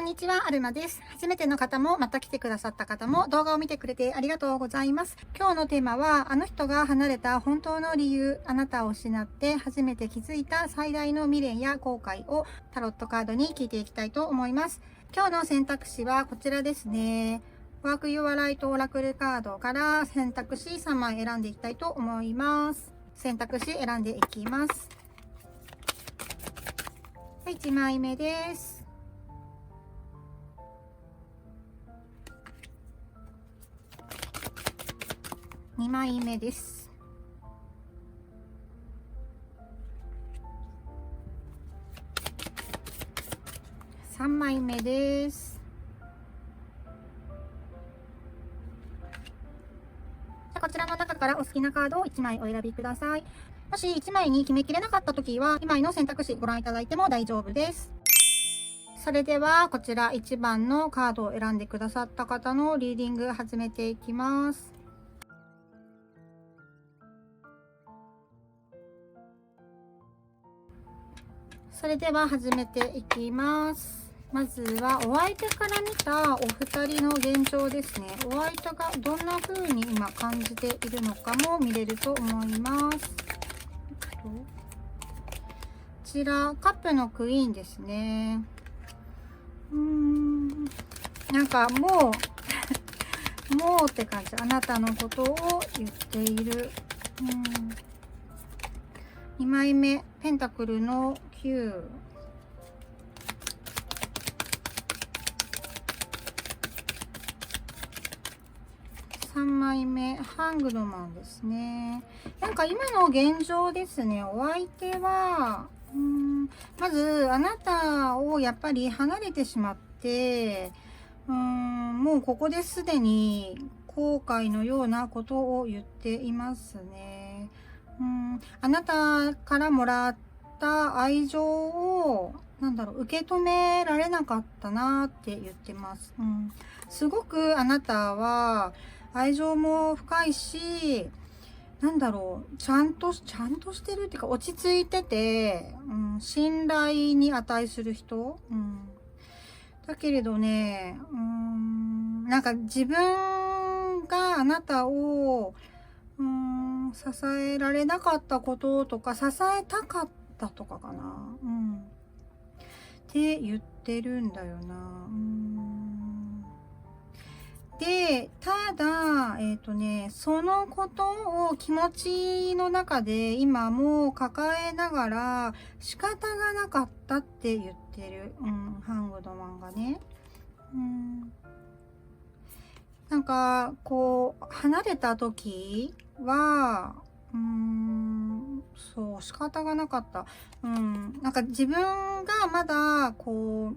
にちは、アルマです。初めての方も、また来てくださった方も、動画を見てくれてありがとうございます。今日のテーマは、あの人が離れた本当の理由、あなたを失って初めて気づいた最大の未練や後悔をタロットカードに聞いていきたいと思います。今日の選択肢はこちらですね。Work Your Right オラクルカードから選択肢3枚選んでいきたいと思います。選択肢選んでいきます。はい、1枚目です。2枚目です。3枚目です。こちらの中からお好きなカードを1枚お選びください。もし1枚に決めきれなかったときは、2枚の選択肢ご覧いただいても大丈夫です。それでは、こちら1番のカードを選んでくださった方のリーディング始めていきます。それでは始めていきます。まずはお相手から見たお二人の現状ですね。お相手がどんな風に今感じているのかも見れると思います。こちらカップのクイーンですね。なんかもうって感じ。あなたのことを言っている。2枚目ペンタクルの9。3枚目ハングドマンですね。なんか今の現状ですね。お相手はまずあなたをやっぱり離れてしまってもうここですでに後悔のようなことを言っていますね。あなたからもらった愛情を受け止められなかったなって言ってます。すごくあなたは愛情も深いし、ちゃんとしてるっていうか落ち着いてて、信頼に値する人、だけれどね、なんか自分があなたを支えられなかったこととか支えたかったとかかな、って言ってるんだよな。で、ただ、そのことを気持ちの中で今も抱えながら仕方がなかったって言ってる。ハングドマンがね。なんか、こう、離れた時は、そう、仕方がなかった。なんか自分がまだ、こ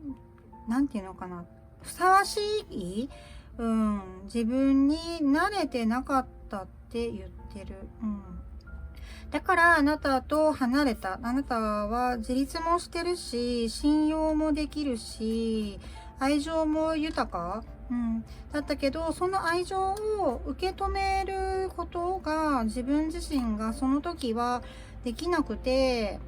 う、なんていうのかな、ふさわしい自分に慣れてなかったって言ってる。だからあなたと離れた。あなたは自立もしてるし、信用もできるし、愛情も豊か、だったけど、その愛情を受け止めることが自分自身がその時はできなくて、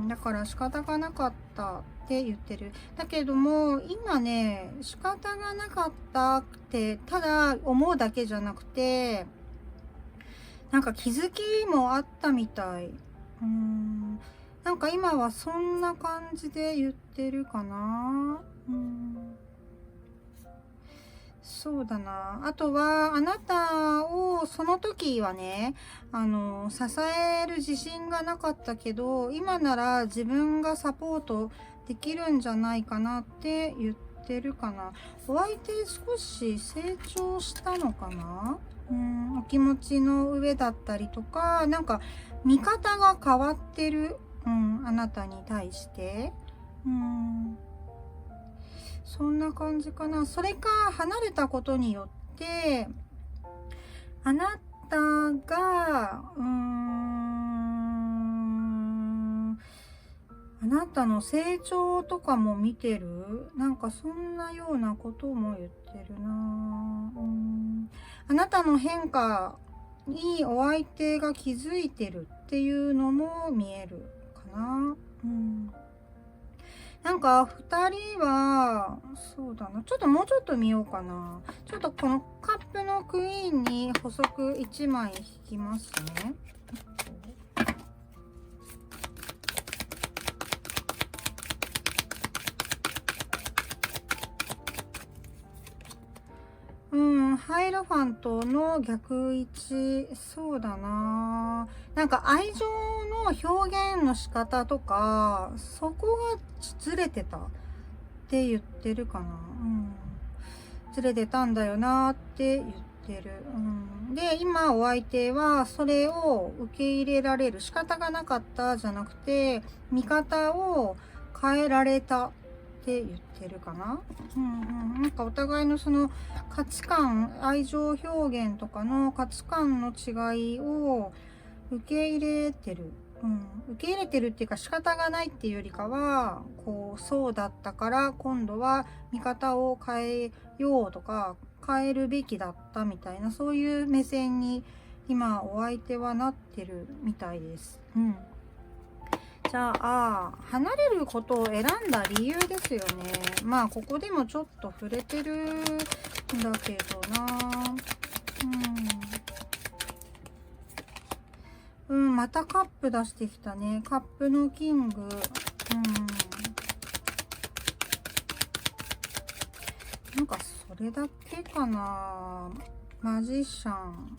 だから仕方がなかったって言ってる。だけども今ね、仕方がなかったってただ思うだけじゃなくて、なんか気づきもあったみたい。なんか今はそんな感じで言ってるかな。そうだな。あとは、あなたを、その時はね、支える自信がなかったけど、今なら自分がサポートできるんじゃないかなって言ってるかな。お相手少し成長したのかな？お気持ちの上だったりとか、なんか、見方が変わってる。あなたに対して。そんな感じかな。それか離れたことによってあなたがあなたの成長とかも見てる。なんかそんなようなことも言ってるな。あなたの変化にお相手が気づいてるっていうのも見えるかな。なんか2人は、そうだな。ちょっともうちょっと見ようかな。ちょっとこのカップのクイーンに補足1枚引きますね。ハイロファントの逆位置、そうだな。なんか愛情の表現の仕方とか、そこがずれてたって言ってるかな。ずれてたんだよなって言ってる。で、今お相手はそれを受け入れられる仕方がなかったじゃなくて、見方を変えられたって言ってるかな。なんかお互いのその価値観、愛情表現とかの価値観の違いを受け入れてる。受け入れてるっていうか仕方がないっていうよりかは、こう、そうだったから今度は見方を変えようとか、変えるべきだったみたいな、そういう目線に今お相手はなってるみたいです。じゃあ、離れることを選んだ理由ですよね。まあ、ここでもちょっと触れてるんだけどな。またカップ出してきたね。カップのキング。なんかそれだけかな。マジシャン。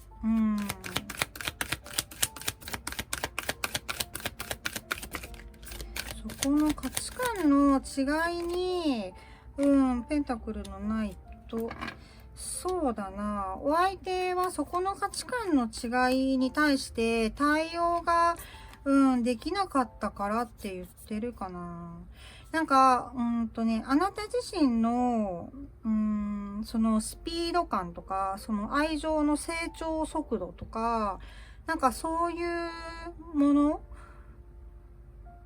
そこの価値観の違いに、ペンタクルのないと、そうだな。お相手はそこの価値観の違いに対して対応が、できなかったからって言ってるかな。なんか、あなた自身の、そのスピード感とか、その愛情の成長速度とか、なんかそういうもの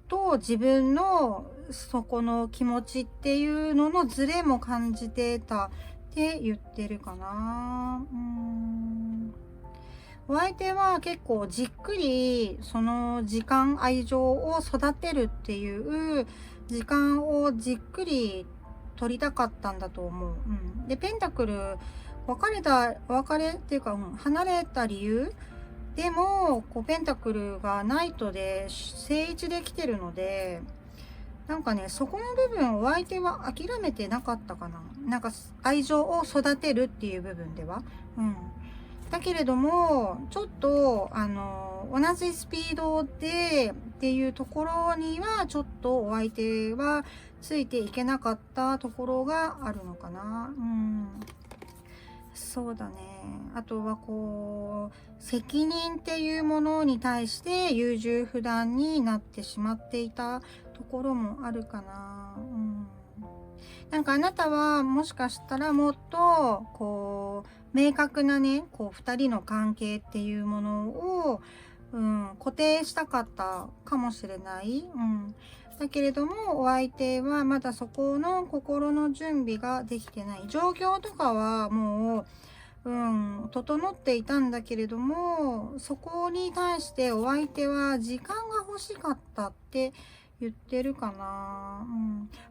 と自分のそこの気持ちっていうののズレも感じてたって言ってるかな。お相手は結構じっくりその時間、愛情を育てるっていう時間をじっくり取りたかったんだと思う。で、ペンタクル別れっていうか、離れた理由でも、こうペンタクルがナイトで正位置で来てるので、なんかね、そこの部分お相手は諦めてなかったかな。なんか愛情を育てるっていう部分では。だけれども、ちょっと、同じスピードでっていうところには、ちょっとお相手はついていけなかったところがあるのかな。そうだね。あとはこう、責任っていうものに対して優柔不断になってしまっていたところもあるかな。なんかあなたはもしかしたらもっとこう明確なね、こう2人の関係っていうものを、固定したかったかもしれない。だけれどもお相手はまだそこの心の準備ができてない。状況とかはもう整っていたんだけれども、そこに対してお相手は時間が欲しかったって言ってるかな。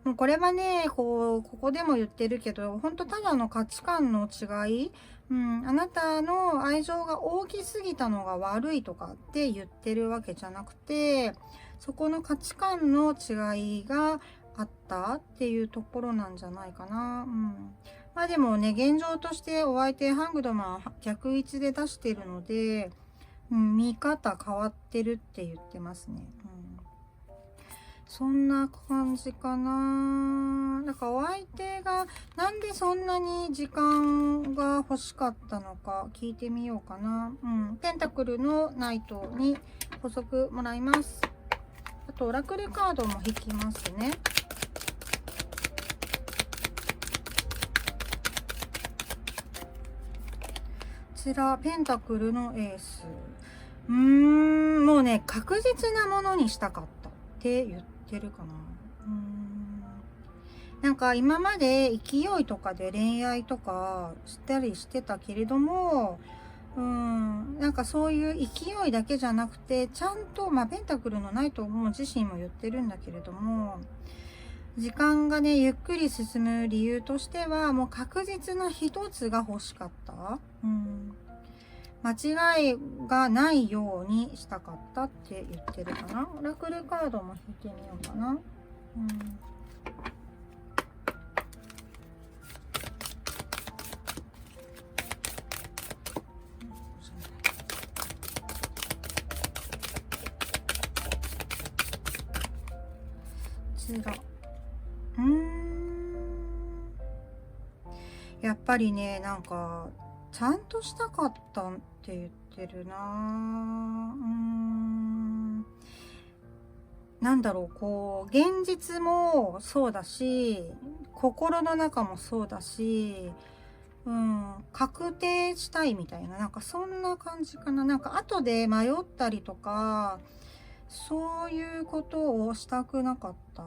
もうこれはね、ここでも言ってるけど、ほんとただの価値観の違い。あなたの愛情が大きすぎたのが悪いとかって言ってるわけじゃなくて、そこの価値観の違いがあったっていうところなんじゃないかな。まあでもね、現状としてお相手ハングドマン逆位置で出してるので、見方変わってるって言ってますね。そんな感じかな。なんかお相手がなんでそんなに時間が欲しかったのか聞いてみようかな。ペンタクルのナイトに補足もらいます。あとオラクルカードも引きますね。こちらペンタクルのエース。もうね、確実なものにしたかったって言ってるかな。なんか今まで勢いとかで恋愛とかしたりしてたけれども、なんかそういう勢いだけじゃなくて、ちゃんと、ペンタクルのナイトも自身も言ってるんだけれども、時間がねゆっくり進む理由としては、もう確実な一つが欲しかった。間違いがないようにしたかったって言ってるかな。オラクルカードも引いてみようかな。こちら。やっぱりね、なんかちゃんとしたかったって言ってるな。なんだろう、こう現実もそうだし、心の中もそうだし、確定したいみたいな、なんかそんな感じかな。なんか後で迷ったりとか、そういうことをしたくなかった、っ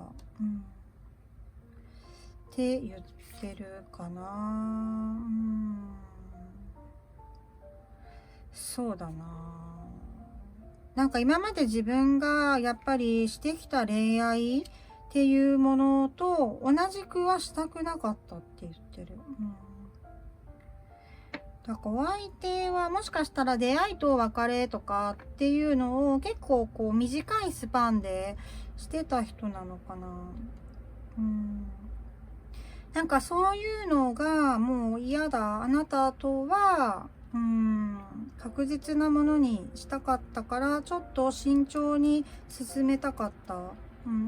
て言ってるかな。そうだな。なんか今まで自分がやっぱりしてきた恋愛っていうものと同じくはしたくなかったって言ってる。だからお相手はもしかしたら出会いと別れとかっていうのを結構こう短いスパンでしてた人なのかな。なんかそういうのがもう嫌だ、あなたとは確実なものにしたかったから、ちょっと慎重に進めたかった、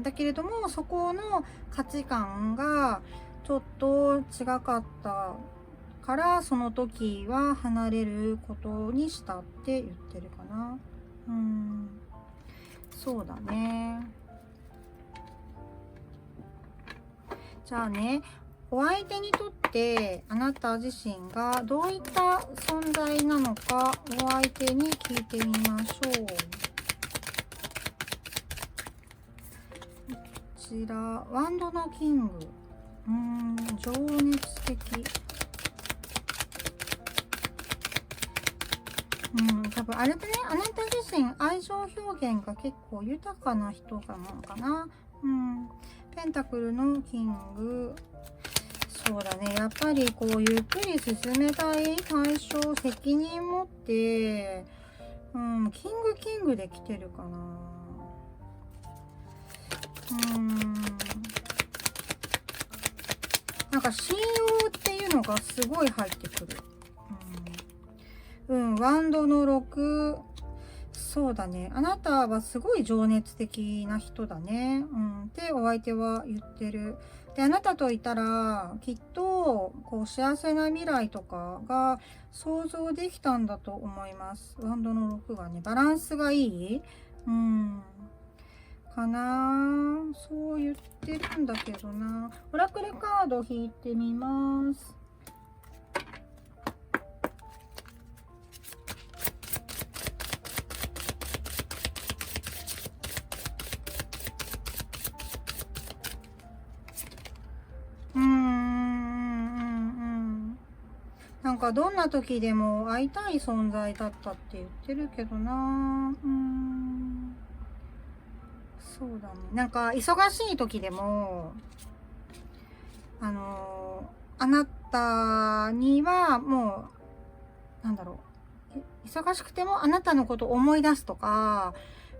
だけれどもそこの価値観がちょっと違かったから、その時は離れることにしたって言ってるかな。そうだね。じゃあね、お相手にとってあなた自身がどういった存在なのか、お相手に聞いてみましょう。こちらワンドのキング、情熱的。多分あれでね、あなた自身愛情表現が結構豊かな人なのかな。ペンタクルのキング。そうだね、やっぱりこうゆっくり進めたい対象、責任持って、キングで来てるかな。なんか信用っていうのがすごい入ってくる。ワンドの6。そうだね、あなたはすごい情熱的な人だね。ってお相手は言ってる。で、あなたといたらきっとこう幸せな未来とかが想像できたんだと思います。ワンドの6がね、バランスがいいかな。そう言ってるんだけどな。オラクルカード引いてみます。なんかどんな時でも会いたい存在だったって言ってるけどな。そうだね。なんか忙しい時でもあなたにはもうなんだろう、忙しくてもあなたのことを思い出すとか、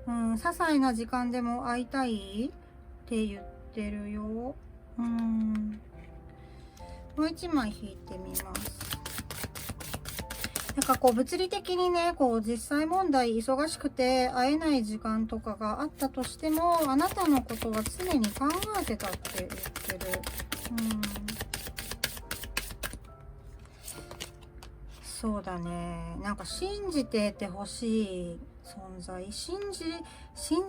些細な時間でも会いたいって言ってるよ。もう一枚引いてみます。なんかこう物理的にね、こう実際問題忙しくて会えない時間とかがあったとしても、あなたのことは常に考えてたって言ってる。そうだね。なんか信じててほしい存在、信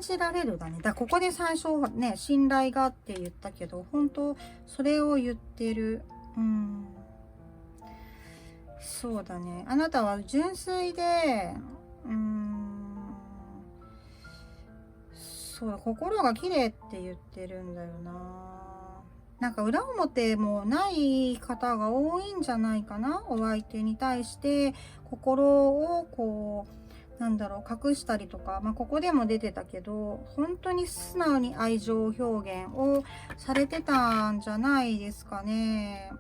じられるだね。だからここで最初はね、信頼がって言ったけど、本当それを言ってる。そうだね。あなたは純粋で、そう、心が綺麗って言ってるんだよな。なんか裏表もない方が多いんじゃないかな。お相手に対して心をこうなんだろう、隠したりとか、まあ、ここでも出てたけど、本当に素直に愛情表現をされてたんじゃないですかね。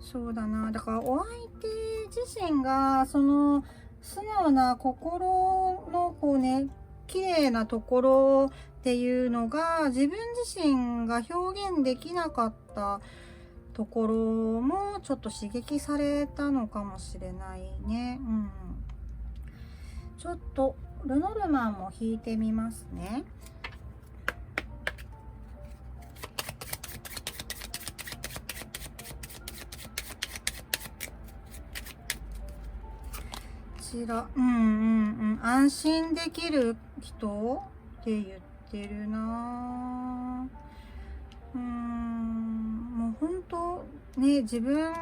そうだな。だからお相手自身が、その素直な心のこうね、綺麗なところっていうのが自分自身が表現できなかったところもちょっと刺激されたのかもしれないね。ちょっとルノルマンも引いてみますね。こちら、安心できる人って言ってるな。もう本当ね、自分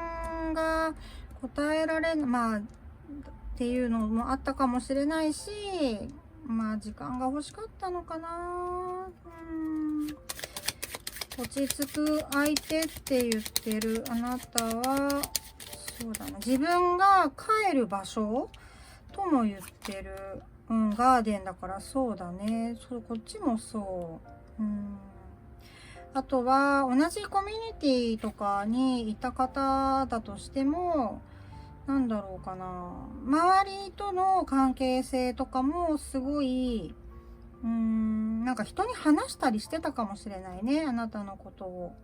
が答えられる、まあっていうのもあったかもしれないし、まあ時間が欲しかったのかな。落ち着く相手って言ってるあなたは、そうだな、自分が帰る場所とも言ってる、ガーデンだからそうだね。こっちもそう。あとは同じコミュニティとかにいた方だとしても、なんだろうかな、周りとの関係性とかもすごい、なんか人に話したりしてたかもしれないね、あなたのことを。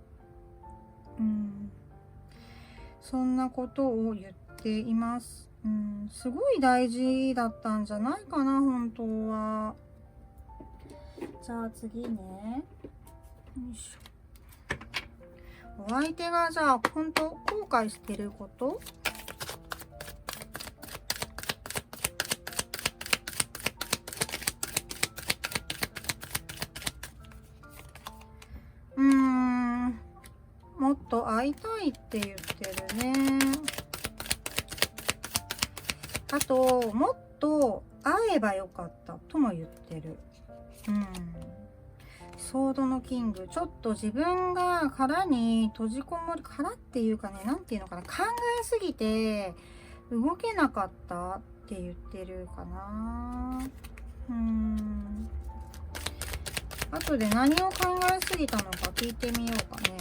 そんなことを言っています。すごい大事だったんじゃないかな、本当は。じゃあ次ね。よいしょ。お相手がじゃあ本当後悔してること？もっと会いたいって言ってるね。あと、もっと会えばよかったとも言ってる。ソードのキング。ちょっと自分が殻に閉じこもる、殻っていうかね、なんていうのかな。考えすぎて動けなかったって言ってるかな。後で何を考えすぎたのか聞いてみようかね。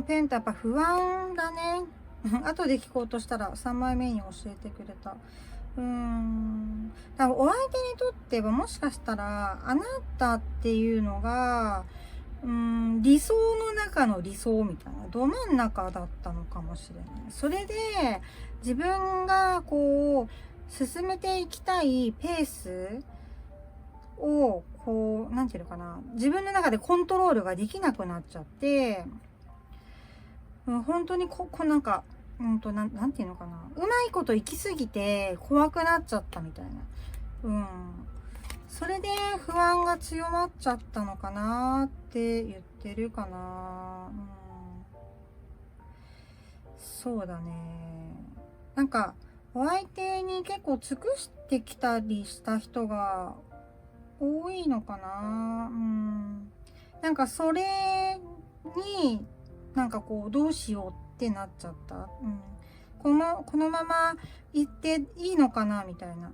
ペンタやっぱ不安だね。後で聞こうとしたら3枚目に教えてくれた。多分お相手にとってはもしかしたらあなたっていうのが理想の中の理想みたいなど真ん中だったのかもしれない。それで自分がこう進めていきたいペースをこうなんていうのかな、自分の中でコントロールができなくなっちゃって、本当になんかなんていうのかな、うまいこと行き過ぎて怖くなっちゃったみたいな。それで不安が強まっちゃったのかなって言ってるかな。そうだね。なんかお相手に結構尽くしてきたりした人が多いのかな。なんかそれになんかこうどうしようってなっちゃった。このまま行っていいのかなみたいな。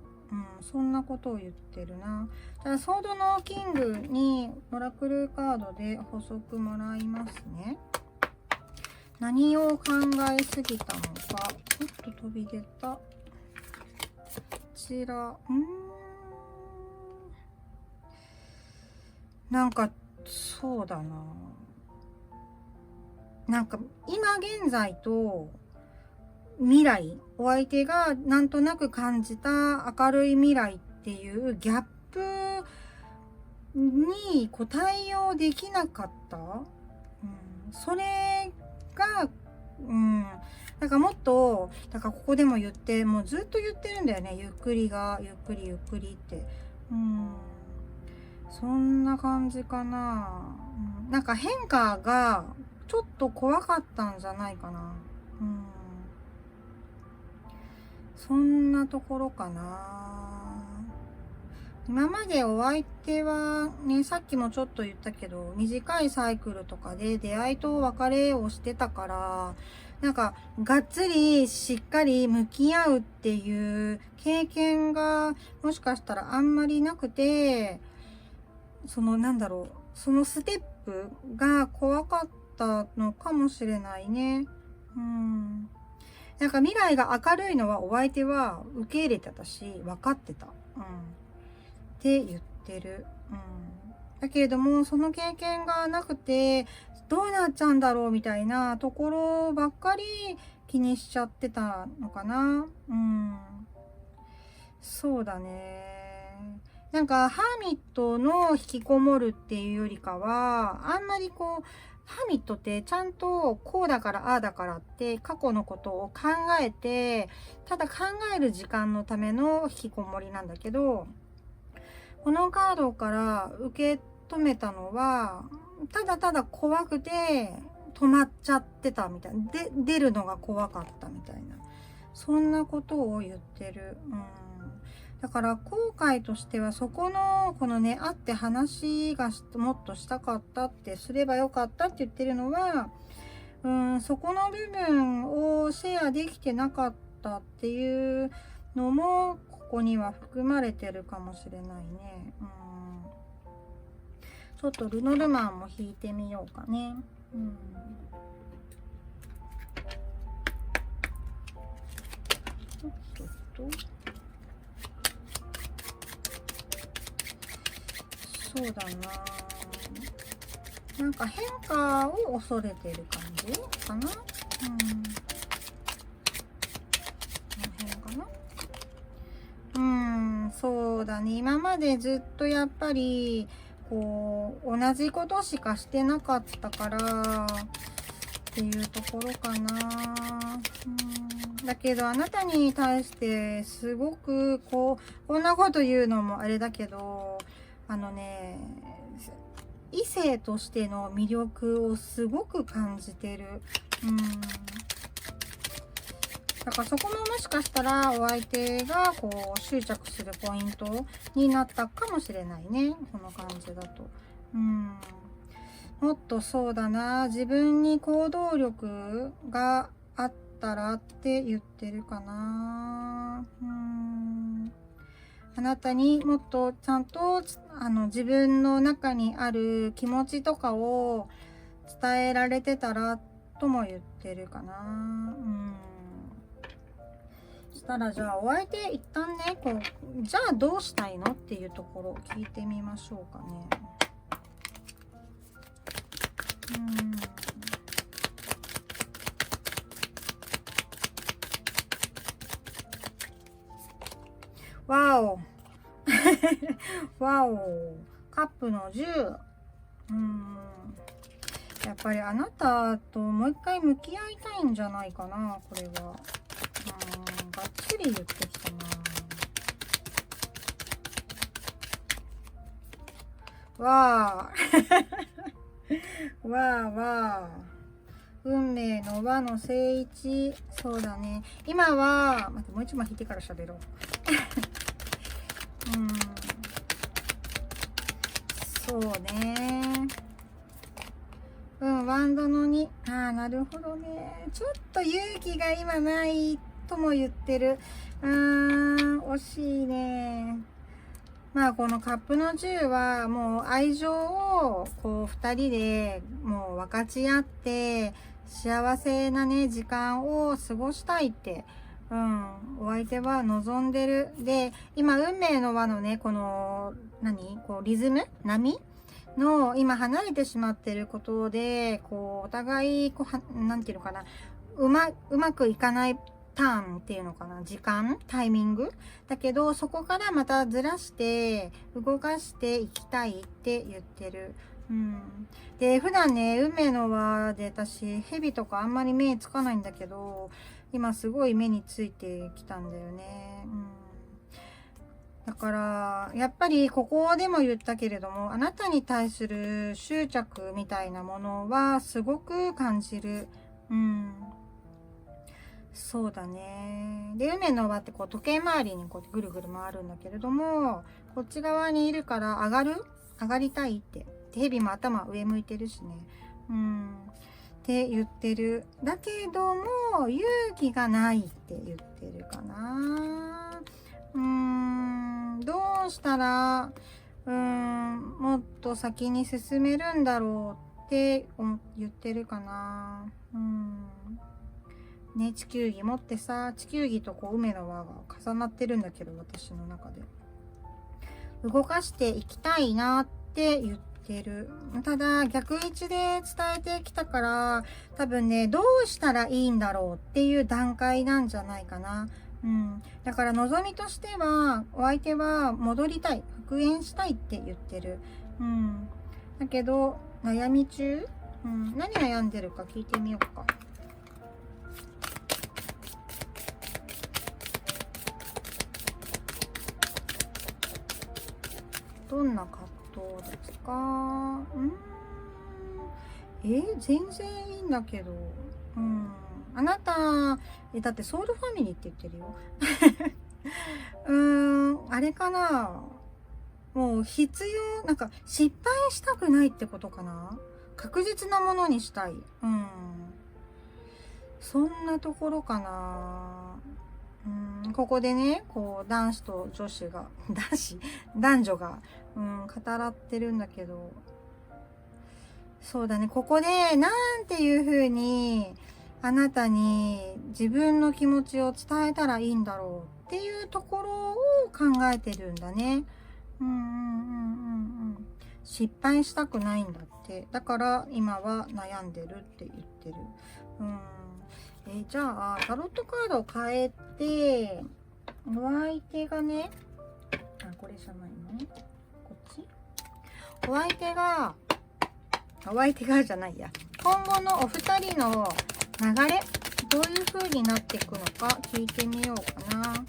そんなことを言ってるな。じゃあソードのキングにオラクルカードで補足もらいますね。何を考えすぎたのか。ちょっと飛び出た。こちら。なんかそうだな。なんか今現在と未来、お相手がなんとなく感じた明るい未来っていうギャップに対応できなかった。それが、なんかもっと、だからここでも言って、もうずっと言ってるんだよね。ゆっくりって。そんな感じかな。なんか変化がちょっと怖かったんじゃないかな。そんなところかな。今までお相手はね、さっきもちょっと言ったけど、短いサイクルとかで出会いと別れをしてたから、なんか、がっつりしっかり向き合うっていう経験がもしかしたらあんまりなくて、そのそのステップが怖かったのかもしれないね。なんか未来が明るいのはお相手は受け入れてたし、分かってた。って言ってる。だけれども、その経験がなくて、どうなっちゃうんだろうみたいなところばっかり気にしちゃってたのかな。そうだね。なんか、ハーミットの引きこもるっていうよりかは、あんまりこう、ハーミットってちゃんとこうだからああだからって過去のことを考えて、ただ考える時間のための引きこもりなんだけど、このカードから受け止めたのは、ただただ怖くて止まっちゃってたみたいな。で、出るのが怖かったみたいな。そんなことを言ってる。だから後悔としてはそこの、このね、会って話がもっとしたかったってすればよかったって言ってるのは、そこの部分をシェアできてなかったっていうのも、ここには含まれてるかもしれないね。ちょっとルノルマンも引いてみようかね。そうだな。なんか変化を恐れてる感じかな。この辺かな。そうだね。今までずっとやっぱりこう同じことしかしてなかったからっていうところかな。だけどあなたに対してすごくこんなこと言うのもあれだけど、異性としての魅力をすごく感じてる。だからそこももしかしたらお相手がこう執着するポイントになったかもしれないね。この感じだと。もっとそうだな。自分に行動力があったらって言ってるかな。あなたにもっとちゃんと自分の中にある気持ちとかを伝えられてたらとも言ってるかな。そしたらじゃあお相手一旦ねじゃあどうしたいのっていうところを聞いてみましょうかね。わおわお、カップの10。やっぱりあなたともう一回向き合いたいんじゃないかな、これは。がっつり言ってきたな。わあわあ。運命の輪の正位置。そうだね。今は、待って、もう一枚引いてから喋ろう。そうね。ワンドの2。なるほどね。ちょっと勇気が今ないとも言ってる。惜しいね。まあこのカップの10はもう愛情をこう2人でもう分かち合って幸せなね時間を過ごしたいってお相手は望んでる。で今運命の輪のねこのリズム波の今離れてしまってることでこうお互いなんていうのかなうまくいかないターンっていうのかな、時間タイミングだけどそこからまたずらして動かしていきたいって言ってる。で普段ね運命の輪で私蛇とかあんまり目つかないんだけど今すごい目についてきたんだよね。だからやっぱりここでも言ったけれどもあなたに対する執着みたいなものはすごく感じる。そうだね。で、梅の輪ってこう時計回りにこうぐるぐる回るんだけれども、こっち側にいるから上がりたいって。で、蛇も頭上向いてるしね。って言ってる。だけども、勇気がないって言ってるかな。どうしたら、もっと先に進めるんだろうって言ってるかな。ね、地球儀持ってさ、地球儀とこう梅の輪が重なってるんだけど、私の中で。動かしていきたいなって言ってる。ただ、逆位置で伝えてきたから、多分ね、どうしたらいいんだろうっていう段階なんじゃないかな。だから望みとしては、お相手は戻りたい、復縁したいって言ってる。だけど、悩み中、何悩んでるか聞いてみようか。どんな葛藤ですか？全然いいんだけど。あなた、だってソウルファミリーって言ってるよ。あれかな。もう必要、なんか失敗したくないってことかな。確実なものにしたい。そんなところかな。ここでね、こう男子と女子が男女が、語らってるんだけど、そうだね、ここでなんていう風にあなたに自分の気持ちを伝えたらいいんだろうっていうところを考えてるんだね。失敗したくないんだって。だから今は悩んでるって言ってる。じゃあタロットカードを変えて、お相手がね、これじゃないの？こっち？お相手がじゃないや。今後のお二人の流れ、どういう風になっていくのか聞いてみようかな。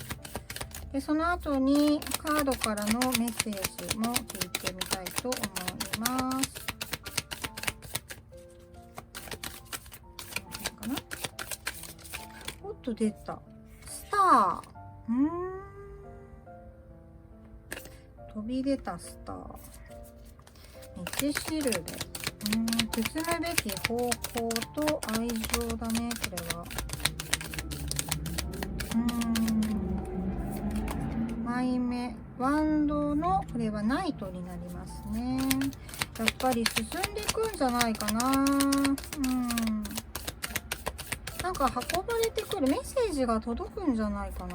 で、その後にカードからのメッセージも聞いてみたいと思います。この辺かな？おっと出た。スター。飛び出たスター。道しるべ。進むべき方向と愛情だね、これは。枚目。ワンドの、これはナイトになりますね。やっぱり進んでいくんじゃないかな。なんか運ばれてくるメッセージが届くんじゃないかな。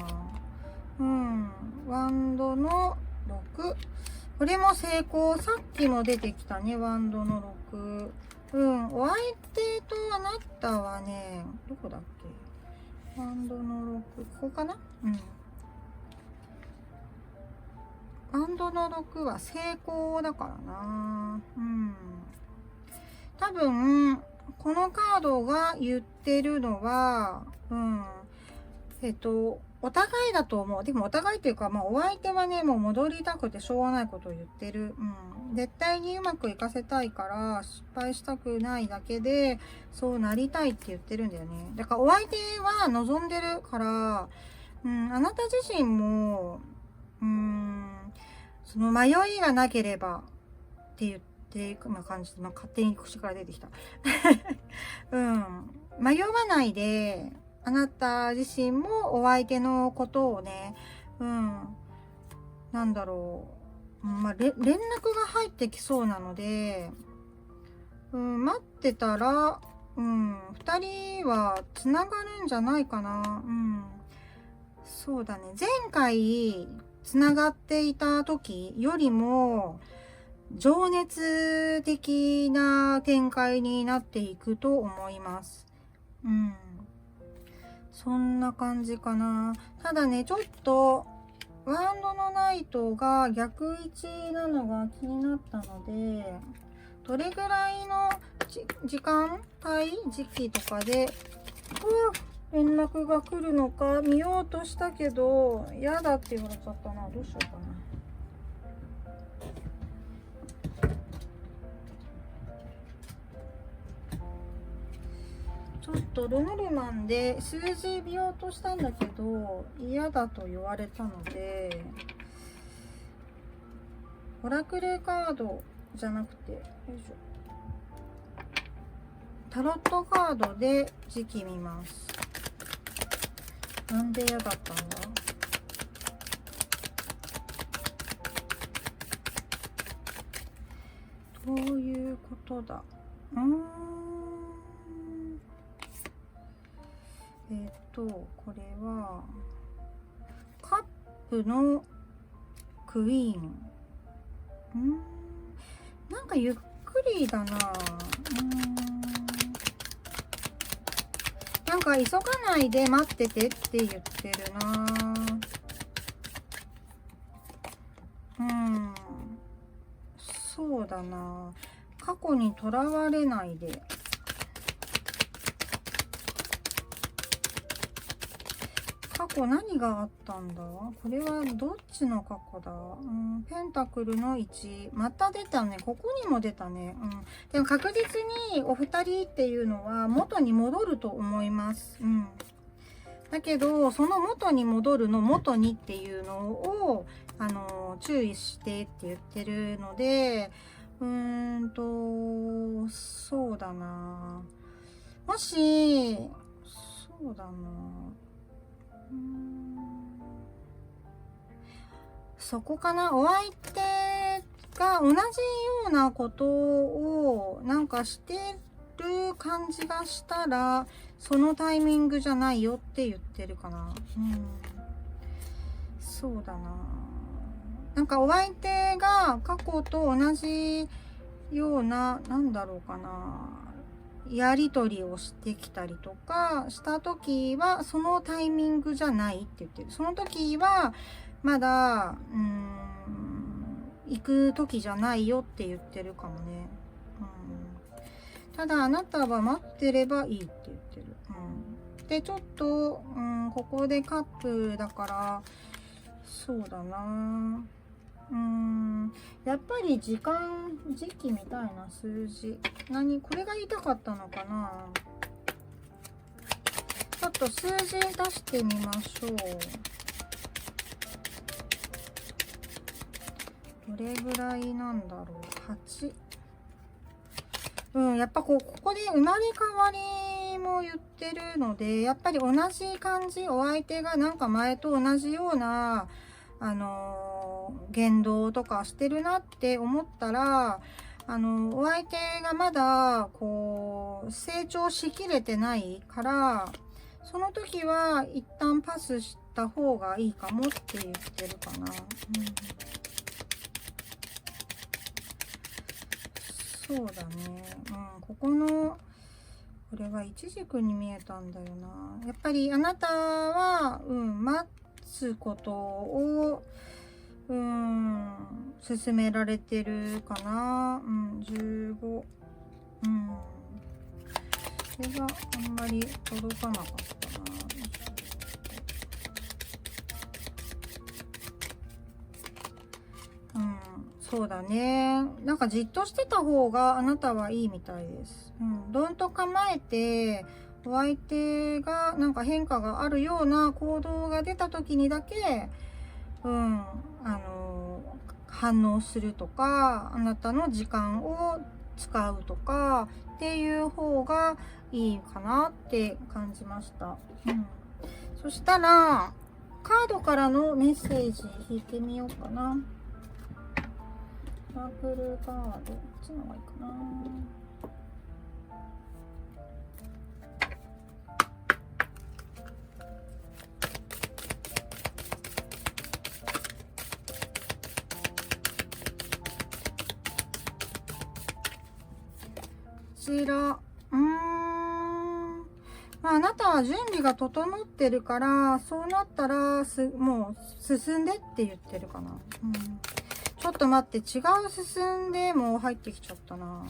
ワンドの6。これも成功。さっきも出てきたね、ワンドの6。お相手とあなたはね、どこだっけ？ワンドの6。ここかな？ワンドの6は成功だからな。多分、このカードが言ってるのは、お互いだと思う。でもお互いっていうか、お相手はね、もう戻りたくてしょうがないことを言ってる。絶対にうまくいかせたいから、失敗したくないだけで、そうなりたいって言ってるんだよね。だからお相手は望んでるから、あなた自身も、その迷いがなければって言っていくような感じで、勝手に口から出てきた。迷わないで、あなた自身もお相手のことをね、なんだろう、連絡が入ってきそうなので、待ってたら、二人はつながるんじゃないかな。そうだね。前回つながっていた時よりも情熱的な展開になっていくと思います。そんな感じかな。ただね、ちょっとワンドのナイトが逆位置なのが気になったので、どれぐらいの時期とかで連絡が来るのか見ようとしたけど、嫌だって言われちゃったな。どうしようかな。ちょっとルノルマンで数字見ようとしたんだけど嫌だと言われたので、オラクルカードじゃなくて、よいしょ、タロットカードで時期見ます。なんで嫌だったんだ。どういうことだ。これはカップのクイーン。なんかゆっくりだな。なんか急がないで待っててって言ってるな。そうだな。過去にとらわれないで。過去何があったんだ。これはどっちの過去だ。ペンタクルの1。また出たね。ここにも出たね。でも確実にお二人っていうのは元に戻ると思います。だけど、その元に戻るの元にっていうのを、注意してって言ってるので、そうだな。もし、そうだな。そこかな。お相手が同じようなことをなんかしてる感じがしたら、そのタイミングじゃないよって言ってるかな。そうだな。なんかお相手が過去と同じような、なんだろうかな、やり取りをしてきたりとかした時はそのタイミングじゃないって言ってる。その時はまだ行く時じゃないよって言ってるかもね。ただあなたは待ってればいいって言ってる。でちょっと、ここでカップだからそうだな。やっぱり時期みたいな数字。これが言いたかったのかな。ちょっと数字出してみましょう。どれぐらいなんだろう。8。やっぱここで生まれ変わりも言ってるので、やっぱり同じ感じ、お相手がなんか前と同じような言動とかしてるなって思ったら、お相手がまだこう成長しきれてないから、その時は一旦パスした方がいいかもって言ってるかな。そうだね。ここのこれはイチジクに見えたんだよな。やっぱりあなたは待つことを進められてるかな。15。これがあんまり届かなかったな。そうだね。なんかじっとしてた方があなたはいいみたいです。どんと構えて、お相手がなんか変化があるような行動が出た時にだけ、反応するとか、あなたの時間を使うとかっていう方がいいかなって感じました。そしたらカードからのメッセージ引いてみようかな。サークルカード、こっちの方がいいかな。こちら、あなたは準備が整ってるから、そうなったらもう進んでって言ってるかな。ちょっと待って、違う進んでもう入ってきちゃったな。もう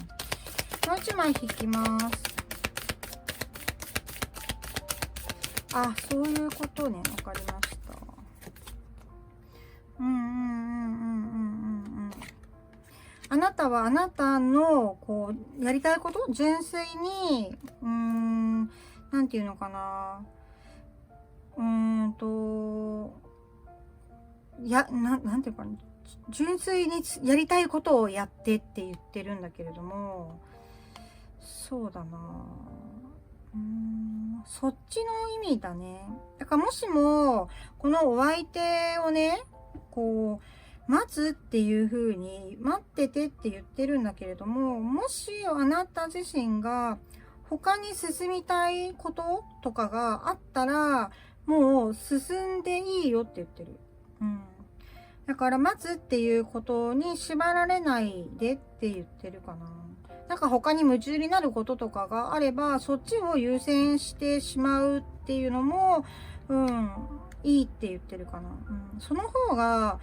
一枚引きます。あ、そういうことね。わかりました。あなたはあなたのこうやりたいこと、純粋になんていうのかな、なんていうかな、純粋にやりたいことをやってって言ってるんだけれども、そうだな、そっちの意味だね。だからもしもこのお相手をね、こう待つっていう風に待っててって言ってるんだけれども、もしあなた自身が他に進みたいこととかがあったら、もう進んでいいよって言ってる。だから待つっていうことに縛られないでって言ってるかな。なんか他に夢中になることとかがあれば、そっちを優先してしまうっていうのも、いいって言ってるかな。その方が、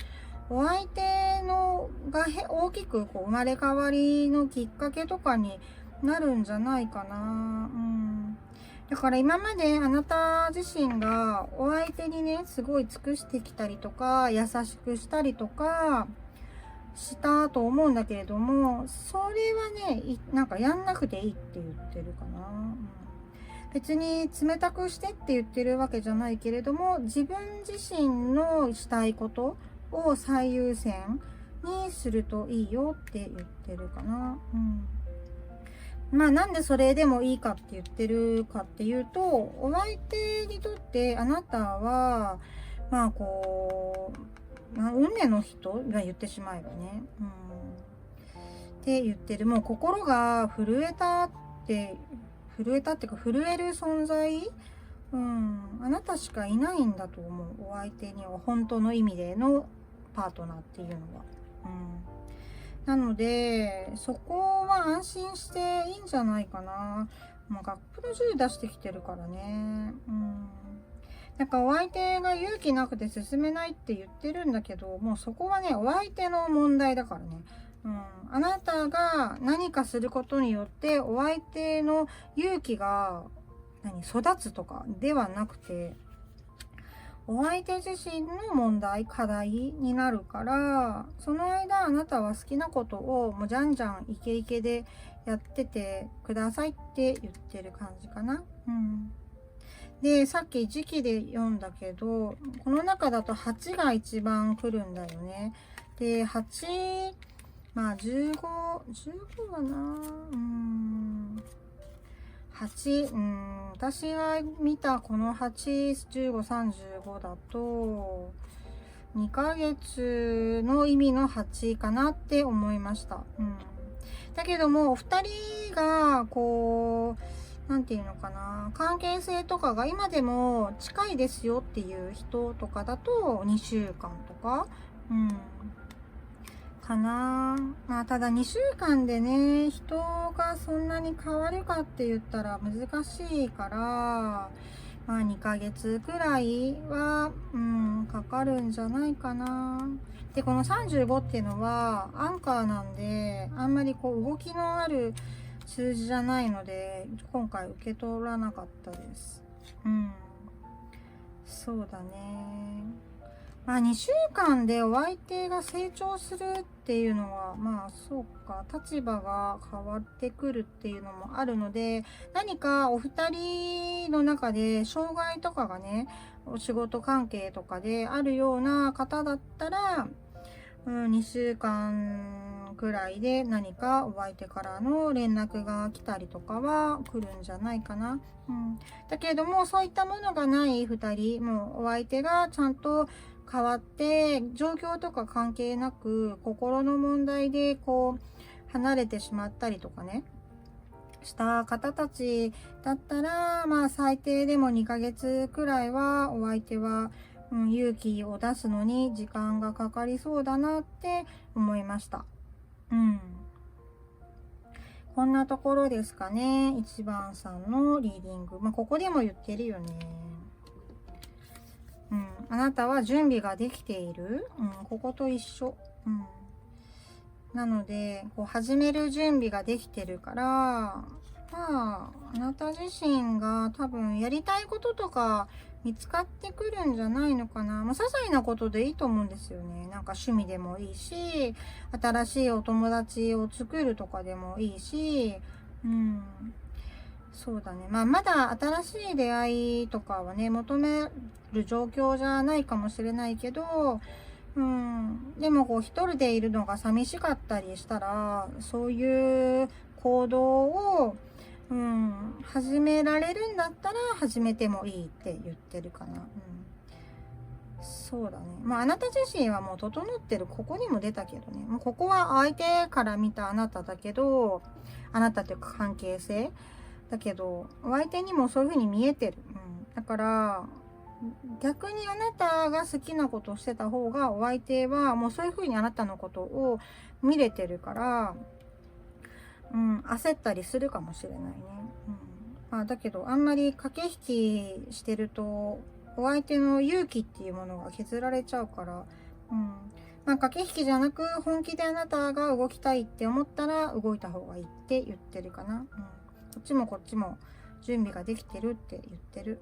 お相手のが大きくこう生まれ変わりのきっかけとかになるんじゃないかな。だから今まであなた自身がお相手にね、すごい尽くしてきたりとか、優しくしたりとかしたと思うんだけれども、それはね、なんかやんなくていいって言ってるかな。別に冷たくしてって言ってるわけじゃないけれども、自分自身のしたいことを最優先にするといいよって言ってるかな。まあなんでそれでもいいかって言ってるかっていうと、お相手にとってあなたはまあこう、運命の人が言ってしまえばね、って言ってる。もう心が震えたっていうか震える存在、あなたしかいないんだと思う。お相手には本当の意味でのパートナーっていうのは。なので、そこは安心していいんじゃないかな。もう学プロ10出してきてるからね。なんかお相手が勇気なくて進めないって言ってるんだけど、もうそこはね、お相手の問題だからね。あなたが何かすることによってお相手の勇気が育つとかではなくて、お相手自身の問題、課題になるから、その間あなたは好きなことをもうじゃんじゃんイケイケでやっててくださいって言ってる感じかな。で、さっき時期で読んだけど、この中だと8が一番来るんだよね。で、8、まあ15はな、8、私が見たこの8、15、35だと、2ヶ月の意味の8かなって思いました。だけども、お二人が、こう、なんていうのかな、関係性とかが今でも近いですよっていう人とかだと、2週間とか、かな。まあただ2週間でね、人がそんなに変わるかって言ったら難しいから、まあ2ヶ月くらいは、かかるんじゃないかな。で、この35っていうのはアンカーなんで、あんまりこう動きのある数字じゃないので、今回受け取らなかったです。そうだね。まあ2週間でお相手が成長するっていうのは、まあそうか、立場が変わってくるっていうのもあるので、何かお二人の中で障害とかがね、お仕事関係とかであるような方だったら、2週間くらいで何かお相手からの連絡が来たりとかは来るんじゃないかな。だけれども、そういったものがない2人、もうお相手がちゃんと変わって、状況とか関係なく心の問題でこう離れてしまったりとかね、した方たちだったら、まあ最低でも2ヶ月くらいはお相手は、勇気を出すのに時間がかかりそうだなって思いました。こんなところですかね。1番さんのリーディング。まあここでも言ってるよね。あなたは準備ができている。ここと一緒。なので、こう始める準備ができてるから、まあ、あなた自身が多分やりたいこととか見つかってくるんじゃないのかな。些細なことでいいと思うんですよね。なんか趣味でもいいし、新しいお友達を作るとかでもいいし、そうだね。まあ、まだ新しい出会いとかはね、求める状況じゃないかもしれないけど、でもこう一人でいるのが寂しかったりしたら、そういう行動を、始められるんだったら始めてもいいって言ってるかな。そうだね。まあ、あなた自身はもう整ってる。ここにも出たけどね。もうここは相手から見たあなただけど、あなたというか関係性だけど、お相手にもそういう風に見えてる。だから、逆にあなたが好きなことをしてた方が、お相手はもうそういう風にあなたのことを見れてるから、焦ったりするかもしれないね。まあ、だけど、あんまり駆け引きしてると、お相手の勇気っていうものが削られちゃうから、まあ、駆け引きじゃなく、本気であなたが動きたいって思ったら、動いた方がいいって言ってるかな。こっちもこっちも準備ができてるって言ってる。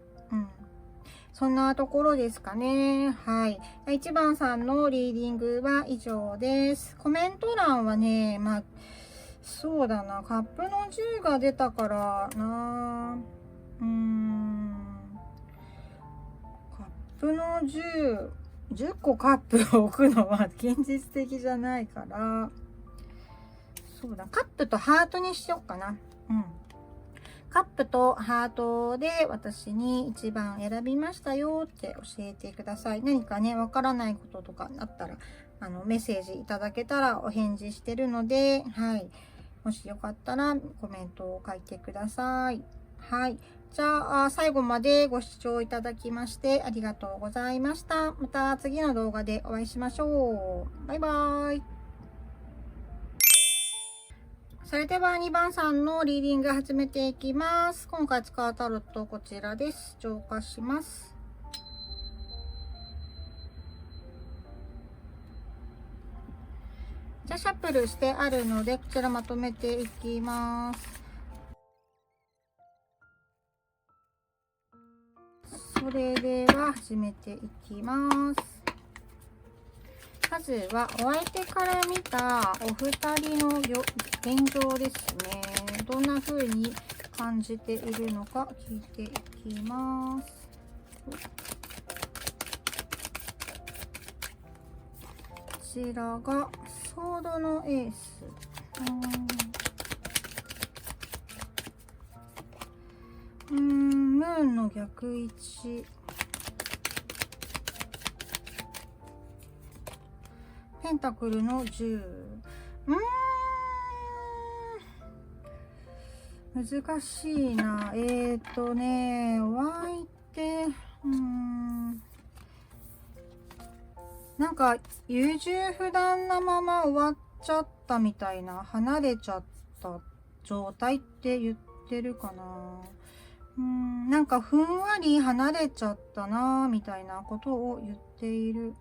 そんなところですかね。はい。1番さんのリーディングは以上です。コメント欄はね、まあ、そうだな。カップの10が出たからな。カップの10個カップを置くのは現実的じゃないから、そうだ。カップとハートにしよっかな。カップとハートで私に1番選びましたよって教えてください。何かね、わからないこととかあったら、メッセージいただけたらお返事してるので、はい。もしよかったらコメントを書いてください。はい。じゃあ、最後までご視聴いただきましてありがとうございました。また次の動画でお会いしましょう。バイバーイ。それでは2番さんのリーディング始めていきます。今回使うタロットこちらです。浄化します。じゃあシャッフルしてあるのでこちらまとめていきます。それでは始めていきます。まずはお相手から見たお二人の現状ですね。どんな風に感じているのか聞いていきます。こちらがソードのエース。ムーンの逆位置。ペンタクルの10。難しいな。お相手、なんか優柔不断なまま終わっちゃったみたいな、離れちゃった状態って言ってるかな。なんかふんわり離れちゃったなみたいなことを言っている。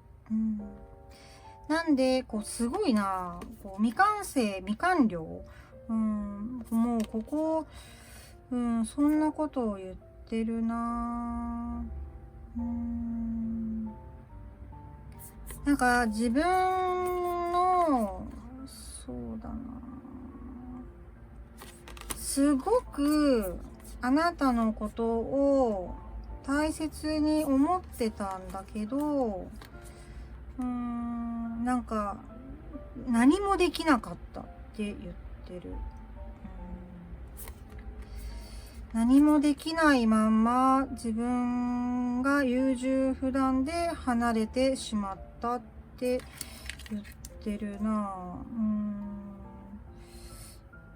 なんでこうすごいな、こう未完成未完了、もうここ、そんなことを言ってるな。なんか自分の、そうだな、すごくあなたのことを大切に思ってたんだけど、なんか何もできなかったって言ってる。何もできないまま自分が優柔不断で離れてしまったって言ってるな。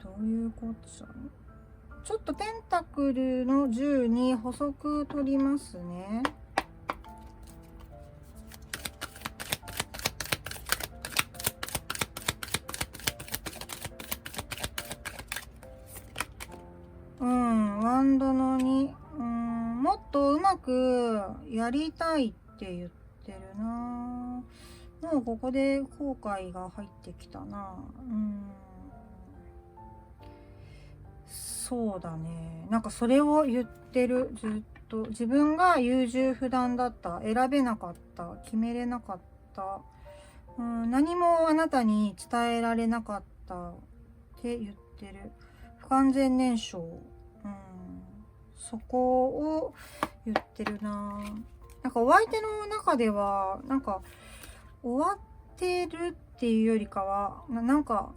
どういうこっちゃ。ちょっとペンタクルの10に補足取りますね。ワンドの2、もっとうまくやりたいって言ってるな。もうここで後悔が入ってきたな。そうだね。なんかそれを言ってる。ずっと自分が優柔不断だった、選べなかった、決めれなかった、何もあなたに伝えられなかったって言ってる。不完全燃焼そこを言ってるな。なんかお相手の中ではなんか終わってるっていうよりかはなんか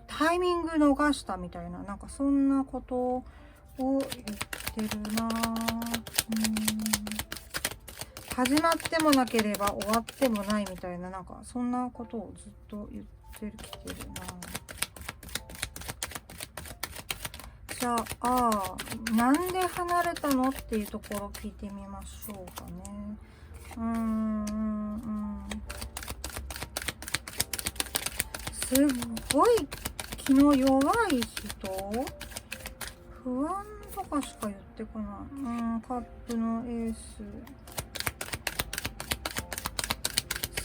タイミング逃したみたいな、なんかそんなことを言ってるな。始まってもなければ終わってもないみたいな、なんかそんなことをずっと言ってきてるな。じゃあ、なんで離れたのっていうところを聞いてみましょうかね。すっごい気の弱い人、不安とかしか言ってこない。カップのエース、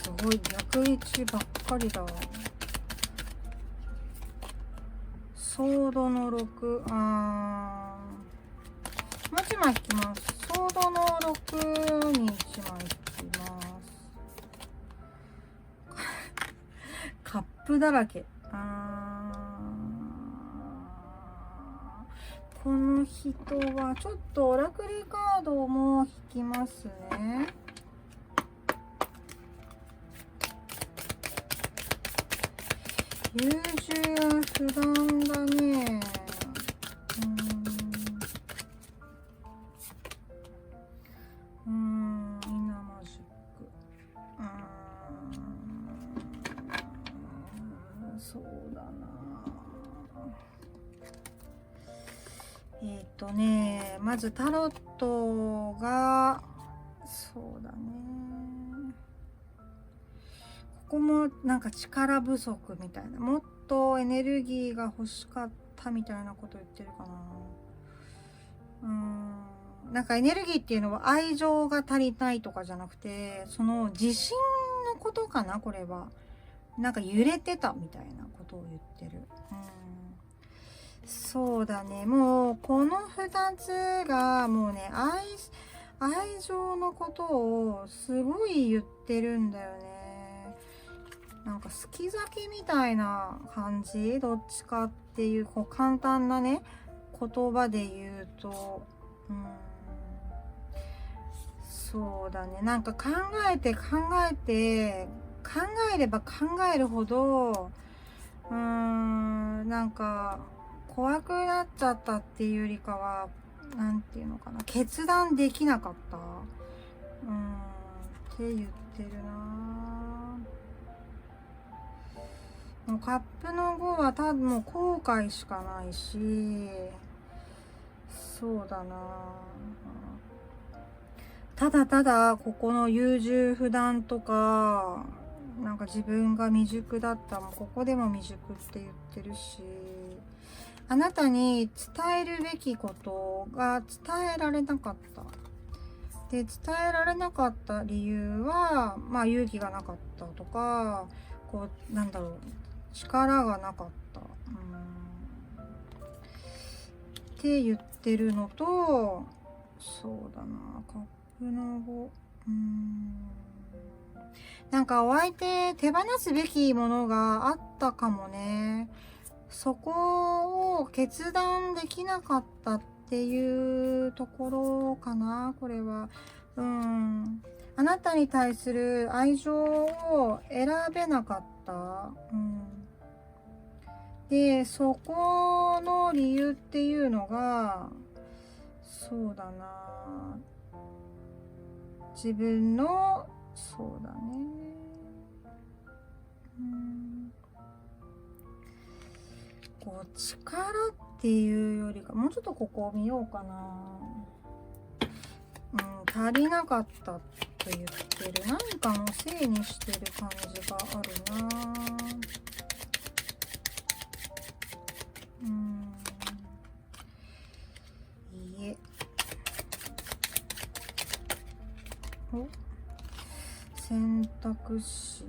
すごい逆位置ばっかりだわ。ソードの6、もう1枚引きます。ソードの6に1枚引きます。カップだらけ。この人はちょっとオラクルカードも引きますね。優柔不断だね。イナマジック。そうだな。まずタロットが、そうだね。ここもなんか力不足みたいな、もっとエネルギーが欲しかったみたいなこと言ってるかな。なんかエネルギーっていうのは愛情が足りないとかじゃなくて、その自信のことかな、これは。なんか揺れてたみたいなことを言ってる。そうだね。もうこの2つがもうね、愛情のことをすごい言ってるんだよね。なんか好き酒みたいな感じ、どっちかっていう、こう簡単なね言葉で言うと、そうだね。なんか考えれば考えるほどなんか怖くなっちゃったっていうよりかは、なんていうのかな、決断できなかったって言ってるな。もうカップの5は多分もう後悔しかないし、そうだな。ただただここの優柔不断とか、なんか自分が未熟だった、もうここでも未熟って言ってるし、あなたに伝えるべきことが伝えられなかった。で、伝えられなかった理由は、まあ勇気がなかったとか、こう、なんだろう、力がなかった。って言ってるのと、そうだな、カップの5。なんかお相手手放すべきものがあったかもね。そこを決断できなかったっていうところかな、これは。あなたに対する愛情を選べなかった。で、そこの理由っていうのが、そうだな。自分の、そうだね。こう力っていうよりか、もうちょっとここを見ようかな。足りなかったって言ってる。何かのせいにしてる感じがあるな。いいえ。お、選択肢。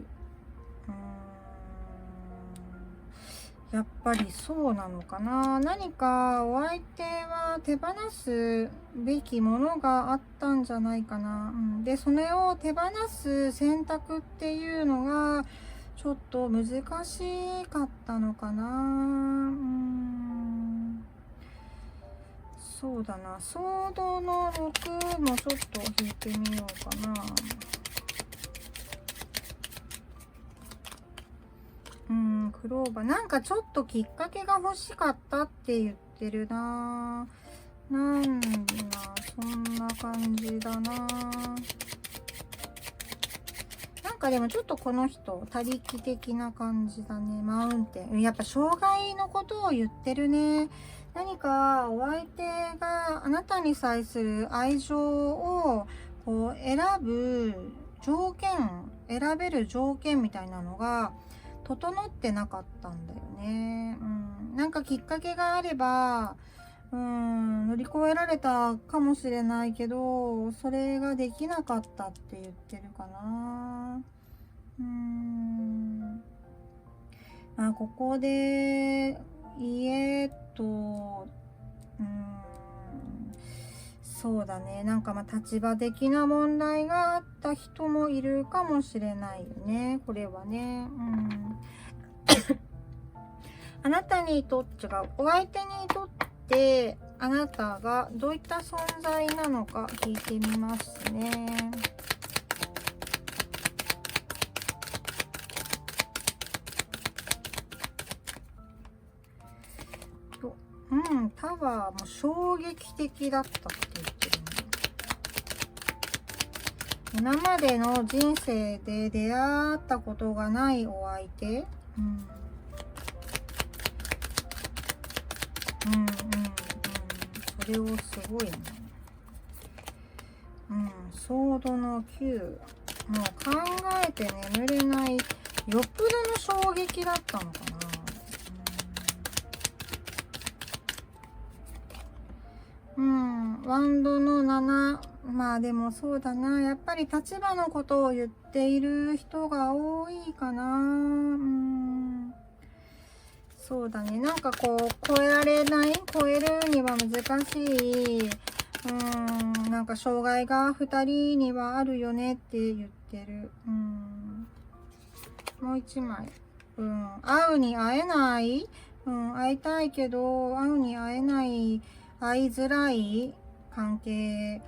やっぱりそうなのかな。何かお相手は手放すべきものがあったんじゃないかな。で、それを手放す選択っていうのがちょっと難しかったのかな。そうだな、ソードの6もちょっと引いてみようかな。クローバー。なんかちょっときっかけが欲しかったって言ってるな。なんだ、そんな感じだな。なんかでもちょっとこの人、他力的な感じだね。マウンテン。やっぱ障害のことを言ってるね。何かお相手があなたに際する愛情をこう選べる条件みたいなのが整ってなかったんだよね。なんかきっかけがあれば、乗り越えられたかもしれないけど、それができなかったって言ってるかな。ここで家と、そうだね。なんか立場的な問題があった人もいるかもしれないよね。これはね。あなたにとってお相手にとってあなたがどういった存在なのか聞いてみますね。タワーも衝撃的だったって言ってるね。今までの人生で出会ったことがないお相手。それをすごいね。ソードの9。もう考えて眠れない。よっぽどの衝撃だったのかな。ワンドの7。まあでもそうだな。やっぱり立場のことを言っている人が多いかな。そうだね。なんかこう、超えるには難しい。なんか障害が2人にはあるよねって言ってる。もう1枚。会うに会えない。会いたいけど、会うに会えない、会いづらい関係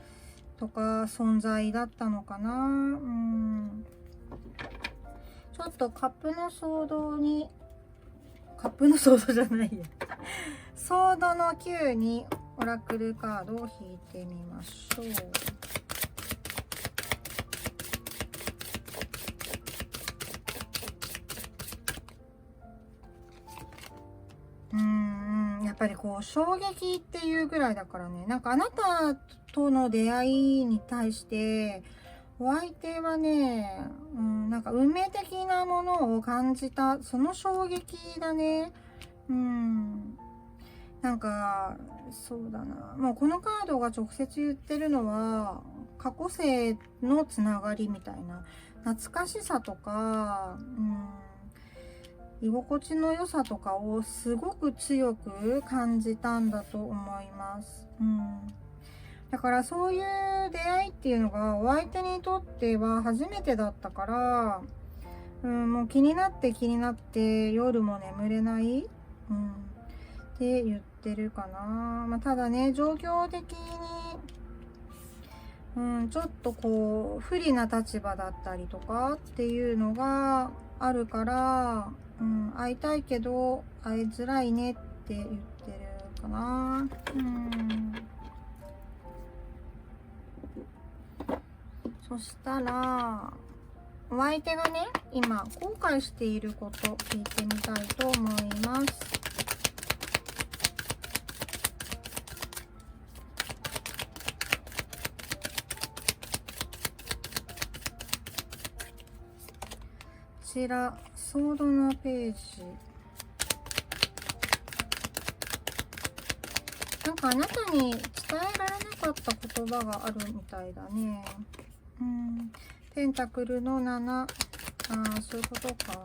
とか存在だったのかな。ちょっとカップのソードじゃないや。ソードの9にオラクルカードを引いてみましょう。やっぱりこう衝撃っていうぐらいだからね。なんかあなたとの出会いに対してお相手はね、なんか運命的なものを感じた。その衝撃だね。なんかそうだな。もうこのカードが直接言ってるのは過去世のつながりみたいな懐かしさとか、居心地の良さとかをすごく強く感じたんだと思います。だからそういう出会いっていうのがお相手にとっては初めてだったから、もう気になって夜も眠れない、って言ってるかな。ただね、状況的に、ちょっとこう不利な立場だったりとかっていうのがあるから、会いたいけど会いづらいねって言ってるかな。そしたらお相手がね、今後悔していること聞いてみたいと思います。こちらソードのページ。なんかあなたに伝えられなかった言葉があるみたいだね。ペンタクルの7。そういうことか。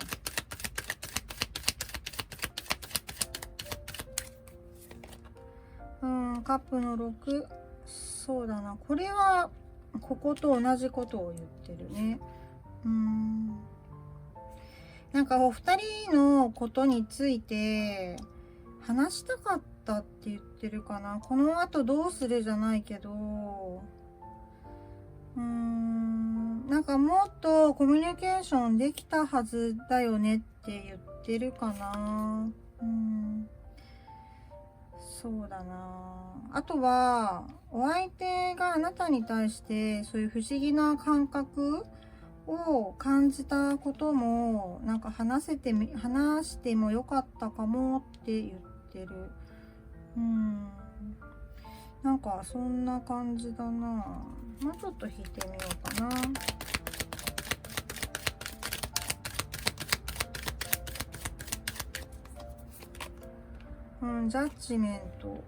カップの6。そうだな。これはここと同じことを言ってるね。なんかお二人のことについて話したかっったって言ってるかな。この後どうするじゃないけど、なんかもっとコミュニケーションできたはずだよねって言ってるかな。そうだな。あとは、お相手があなたに対してそういう不思議な感覚を感じたことも、なんか話してもよかったかもって言ってる。なんかそんな感じだな。もうちょっと引いてみようかな。ジャッジメント。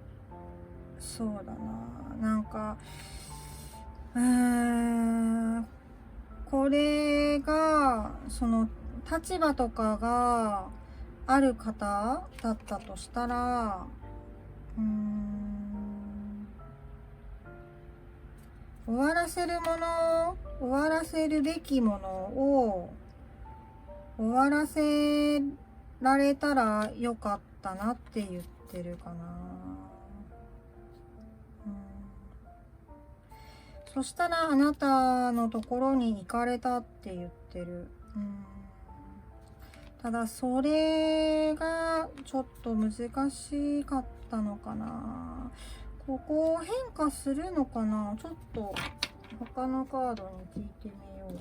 そうだな。なんか、これが、その、立場とかがある方だったとしたら、終わらせるもの、終わらせるべきものを終わらせられたらよかったなって言ってるかな。そしたらあなたのところに行かれたって言ってる。ただそれがちょっと難しかったのかな。ここを変化するのかな。ちょっと他のカードに聞いてみよう。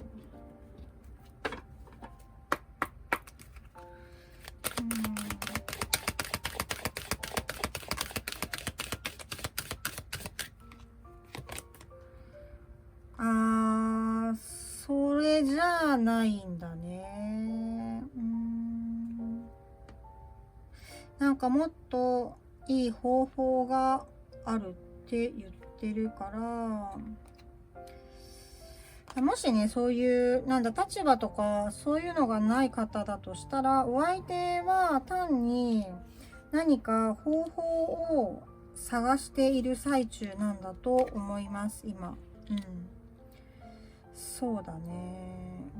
それじゃないんだね。なんかもっといい方法があるって言ってるから、もしね、そういう立場とかそういうのがない方だとしたら、お相手は単に何か方法を探している最中なんだと思います、今。そうだね。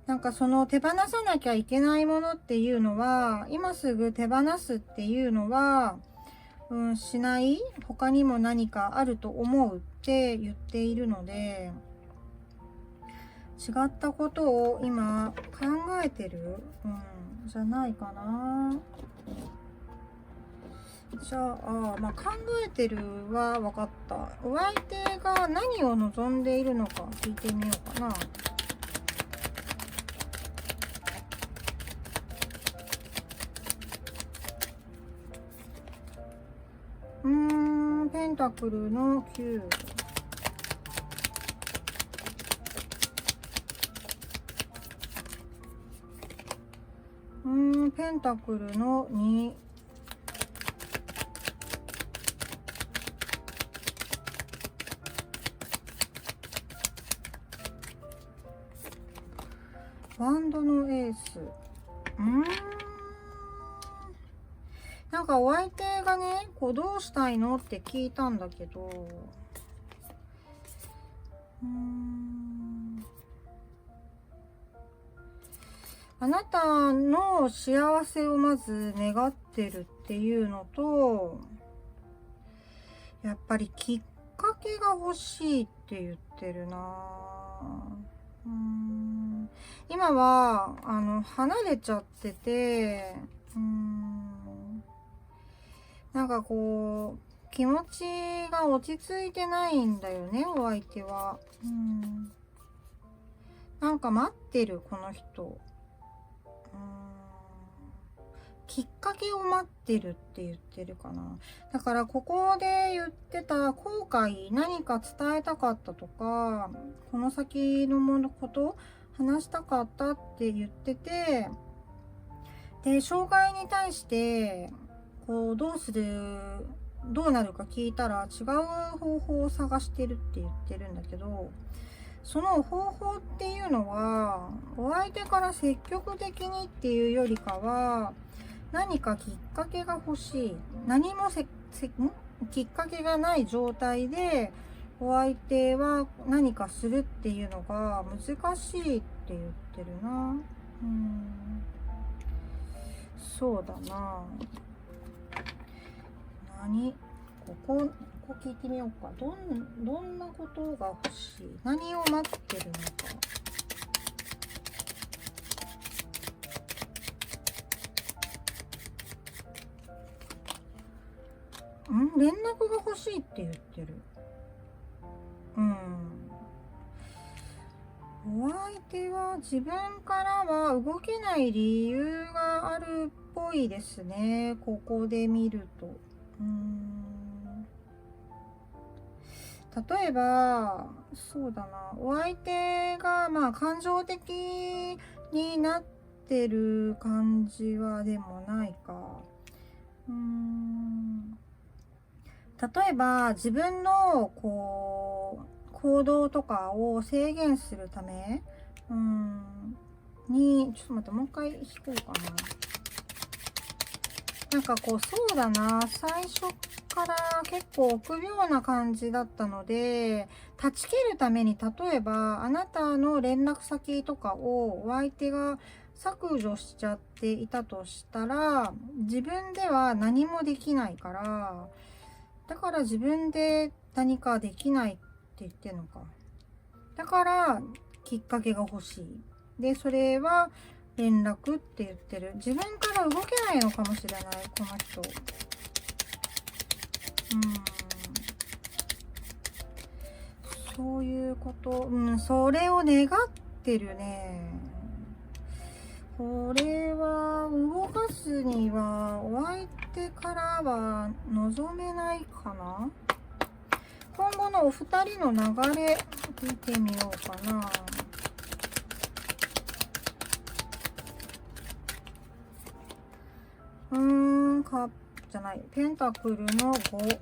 なんかその手放さなきゃいけないものっていうのは、今すぐ手放すっていうのは、しない、他にも何かあると思うって言っているので、違ったことを今考えてる、じゃないかな。じゃあ、考えてるは分かった。お相手が何を望んでいるのか聞いてみようかな。ペンタクルの9。ペンタクルの2。ワンドのエース。なんかお相手がね、どうしたいのって聞いたんだけど、あなたの幸せをまず願ってるっていうのと、やっぱりきっかけが欲しいって言ってるな。今は離れちゃってて、なんか気持ちが落ち着いてないんだよね、お相手は。なんか待ってる、この人。きっかけを待ってるって言ってるかな。だからここで言ってた後悔、何か伝えたかったとか、この先のこと話したかったって言ってて、で、障害に対してどうなるか聞いたら違う方法を探してるって言ってるんだけど、その方法っていうのはお相手から積極的にっていうよりかは、何かきっかけが欲しい。何もきっかけがない状態でお相手は何かするっていうのが難しいって言ってるな。そうだな。ここ聞いてみようか。どんなことが欲しい？何を待ってるのか。連絡が欲しいって言ってる。お相手は自分からは動けない理由があるっぽいですね。ここで見ると。例えば、そうだな。お相手が感情的になってる感じはでもないか。例えば自分の行動とかを制限するために、ちょっと待って、もう一回引こうかな。なんかそうだな、最初から結構臆病な感じだったので、断ち切るために、例えばあなたの連絡先とかをお相手が削除しちゃっていたとしたら、自分では何もできないから、だから自分で何かできないって言ってるのか。だからきっかけが欲しい。で、それは連絡って言ってる。自分から動けないのかもしれない、この人。そういうこと。それを願ってるね。これは動かすにはお相手からは望めないかな。今後のお二人の流れ見てみようかな。じゃない、ペンタクルの5。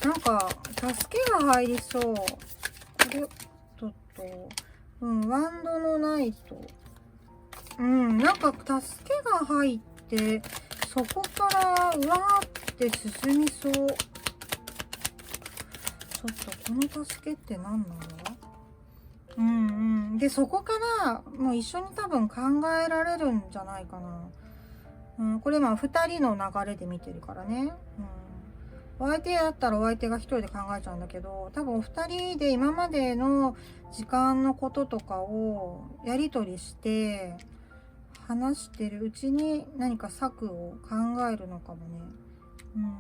なんか助けが入りそう。これちょっとワンドのナイト。なんか助けが入ってそこからうわーって進みそう。ちょっとこの助けって何なんだ？で、そこからもう一緒に多分考えられるんじゃないかな。これ2人の流れで見てるからね。お相手だったらお相手が一人で考えちゃうんだけど、多分お二人で今までの時間のこととかをやり取りして話してるうちに何か策を考えるのかもね。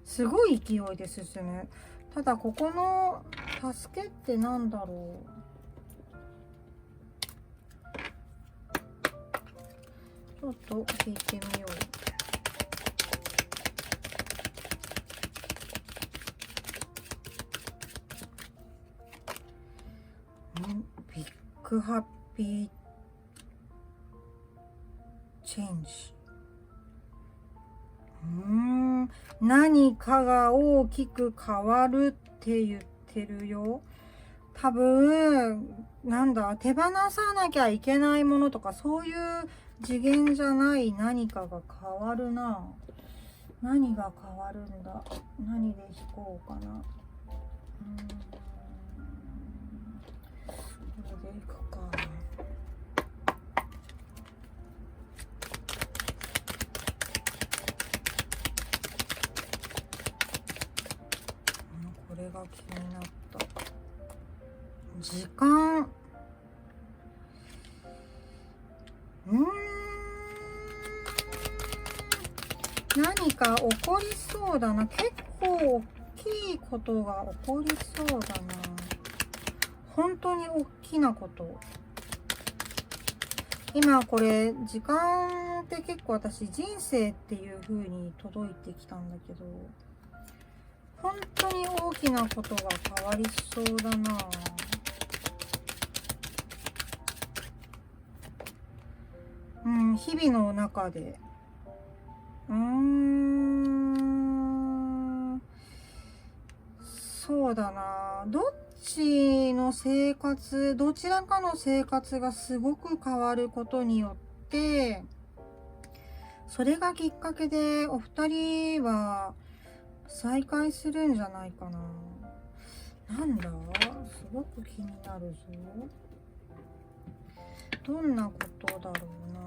すごい勢いで進む。ただここの助けってなんだろう。ちょっと聞いてみよう。ビッグハッピーチェンジ。何かが大きく変わるって言ってるよ。多分手放さなきゃいけないものとかそういう次元じゃない何かが変わるな。何が変わるんだ。何で引こうかな。これでいくか。これが気になった。時間。何か起こりそうだな。結構大きいことが起こりそうだな。本当に大きなこと。今これ時間って結構私人生っていう風に届いてきたんだけど、本当に大きなことが変わりそうだな。日々の中でそうだな。どちらかの生活がすごく変わることによって、それがきっかけでお二人は再会するんじゃないかな。なんだ？すごく気になるぞ。どんなことだろうな。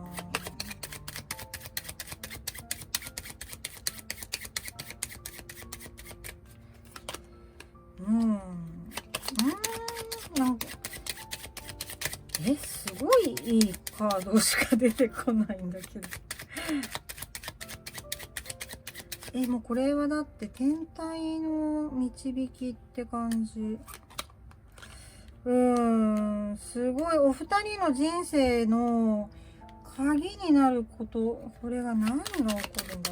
ードしか出てこないんだけどもうこれはだって天体の導きって感じ。すごいお二人の人生の鍵になること。これが何が起こるんだ。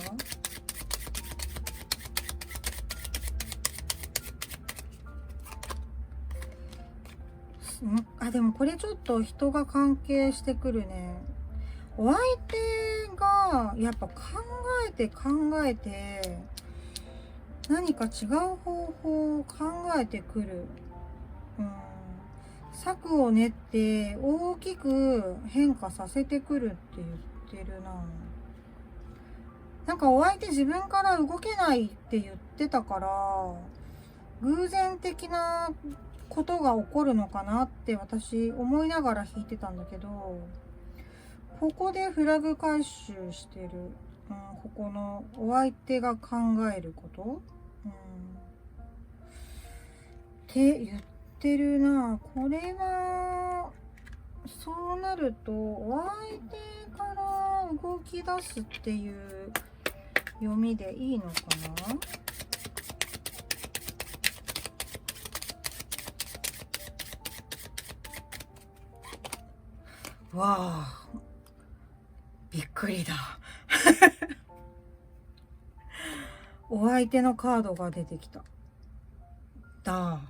でもこれちょっと人が関係してくるね。お相手がやっぱ考えて何か違う方法を考えてくる。策を練って大きく変化させてくるって言ってるな。なんかお相手自分から動けないって言ってたから、偶然的なことが起こるのかなって私思いながら弾いてたんだけど、ここでフラグ回収してる。ここのお相手が考えること、って言ってるな。これはそうなるとお相手から動き出すっていう読みでいいのかな。わあ、びっくりだお相手のカードが出てきた。だ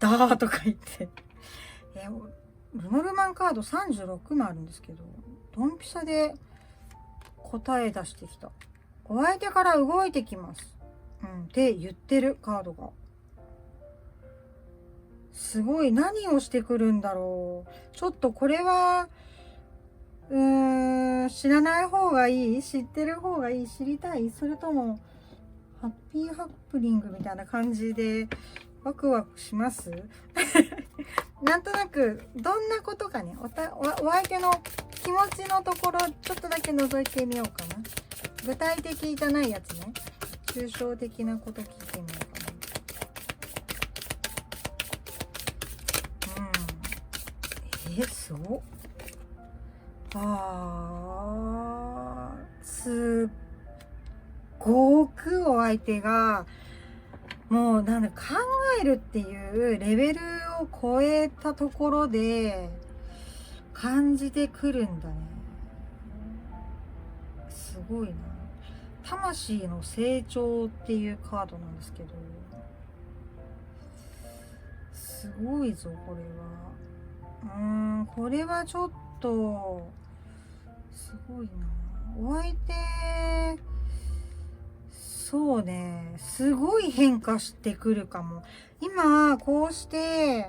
ーとか言ってルノルマンカード36もあるんですけど、ドンピシャで答え出してきた。お相手から動いてきます、って言ってるカードが。すごい。何をしてくるんだろう。ちょっとこれは知らない方がいい？知ってる方がいい？知りたい？それともハッピーハプニングみたいな感じでワクワクしますなんとなくどんなことかね、お相手の気持ちのところちょっとだけ覗いてみようかな。具体的じゃないやつね、抽象的なこと聞いてみようかな。すごっ。すっごくお相手がもう考えるっていうレベルを超えたところで感じてくるんだね。すごいな。魂の成長っていうカードなんですけど、すごいぞこれは。これはちょっとすごいな。お相手そうね、すごい変化してくるかも。今こうして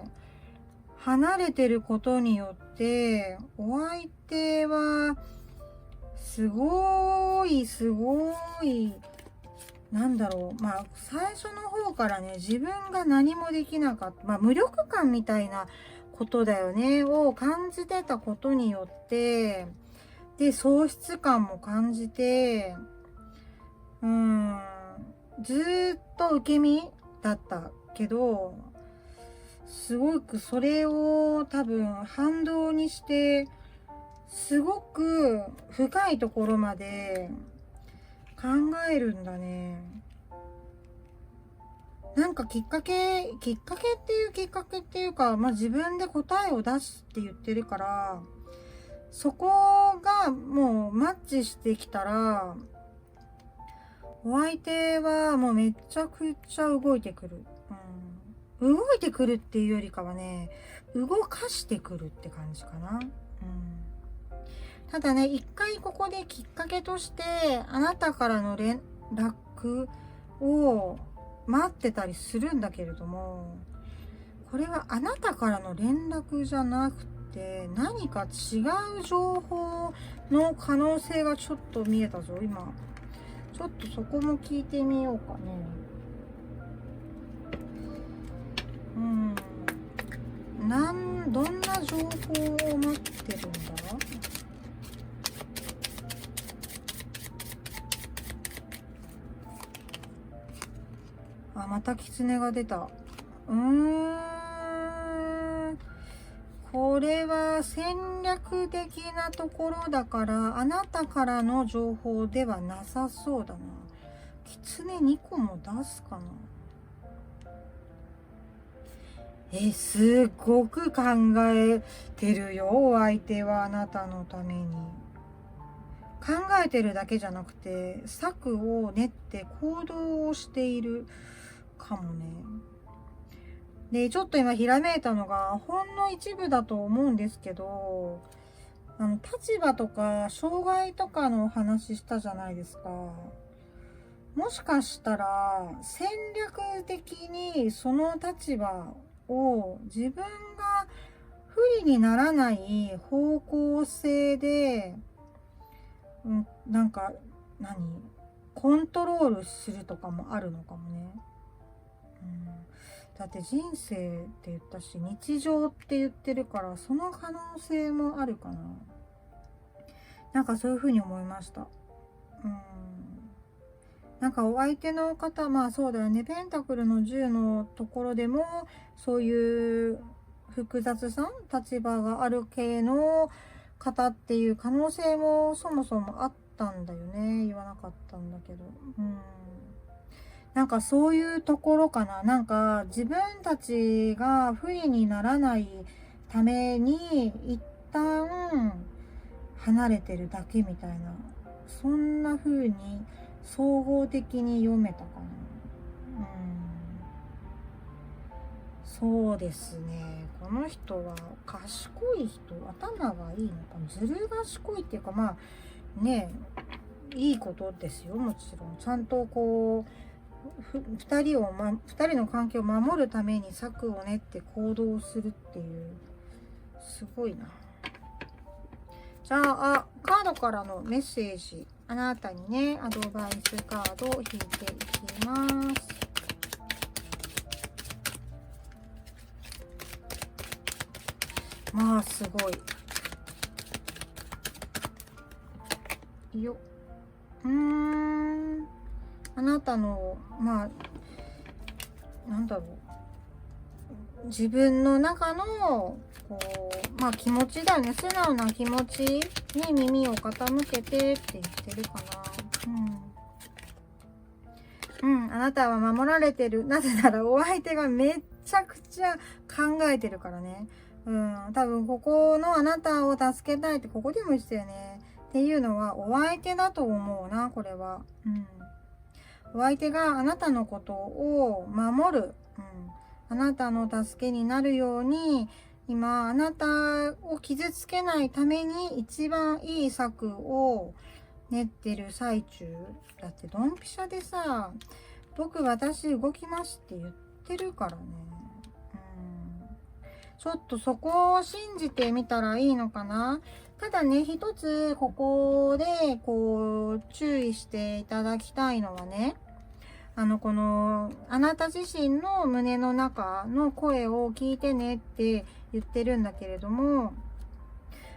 離れてることによってお相手はすごいなんだろう、最初の方からね、自分が何もできなかった、無力感みたいなことだよねを感じてたことによって、で喪失感も感じて、ずーっと受け身だったけど、すごくそれを多分反動にしてすごく深いところまで考えるんだね。なんかきっかけっていうか、自分で答えを出すって言ってるから、そこがもうマッチしてきたら、お相手はもうめちゃくちゃ動いてくる。動いてくるっていうよりかはね、動かしてくるって感じかな。ただね、一回ここできっかけとしてあなたからの連絡を待ってたりするんだけれども、これはあなたからの連絡じゃなくて何か違う情報の可能性がちょっと見えたぞ今。ちょっとそこも聞いてみようかね。どんな情報を待ってるんだ？また狐が出た。これは戦略的なところだから、あなたからの情報ではなさそうだな。狐2個も出すかな。すっごく考えてるよ、お相手はあなたのために。考えてるだけじゃなくて、策を練って行動をしているかもね。で、ちょっと今ひらめいたのが、ほんの一部だと思うんですけど、立場とか障害とかのお話したじゃないですか。もしかしたら戦略的にその立場を自分が不利にならない方向性で、なんかコントロールするとかもあるのかもね。だって人生って言ったし、日常って言ってるから、その可能性もあるかな。なんかそういう風に思いました。なんかお相手の方、まあそうだよね、ペンタクルの10のところでもそういう複雑さ、立場がある系の方っていう可能性もそもそもあったんだよね。言わなかったんだけど、なんかそういうところかな。なんか自分たちが不利にならないために一旦離れてるだけみたいな、そんな風に総合的に読めたかな。そうですね。この人は賢い人、頭がいいのかな。ずる賢いっていうか、まあね、いいことですよ、もちろん。ちゃんとこう2人の関係を守るために策を練って行動するっていう、すごいな。じゃあカードからのメッセージ、あなたにね、アドバイスカードを引いていきます。まあすごいよ。あなたのなんだろう、自分の中の気持ちだよね。素直な気持ちに耳を傾けてって言ってるかな。あなたは守られてる。なぜならお相手がめちゃくちゃ考えてるからね。多分ここのあなたを助けたいってここでも言ってたよね。っていうのはお相手だと思うな、これは。お相手があなたのことを守る。あなたの助けになるように、今あなたを傷つけないために一番いい策を練ってる最中だって。ドンピシャでさ、私動きますって言ってるからね。ちょっとそこを信じてみたらいいのかな。ただね、一つここで注意していただきたいのはね、このあなた自身の胸の中の声を聞いてねって言ってるんだけれども、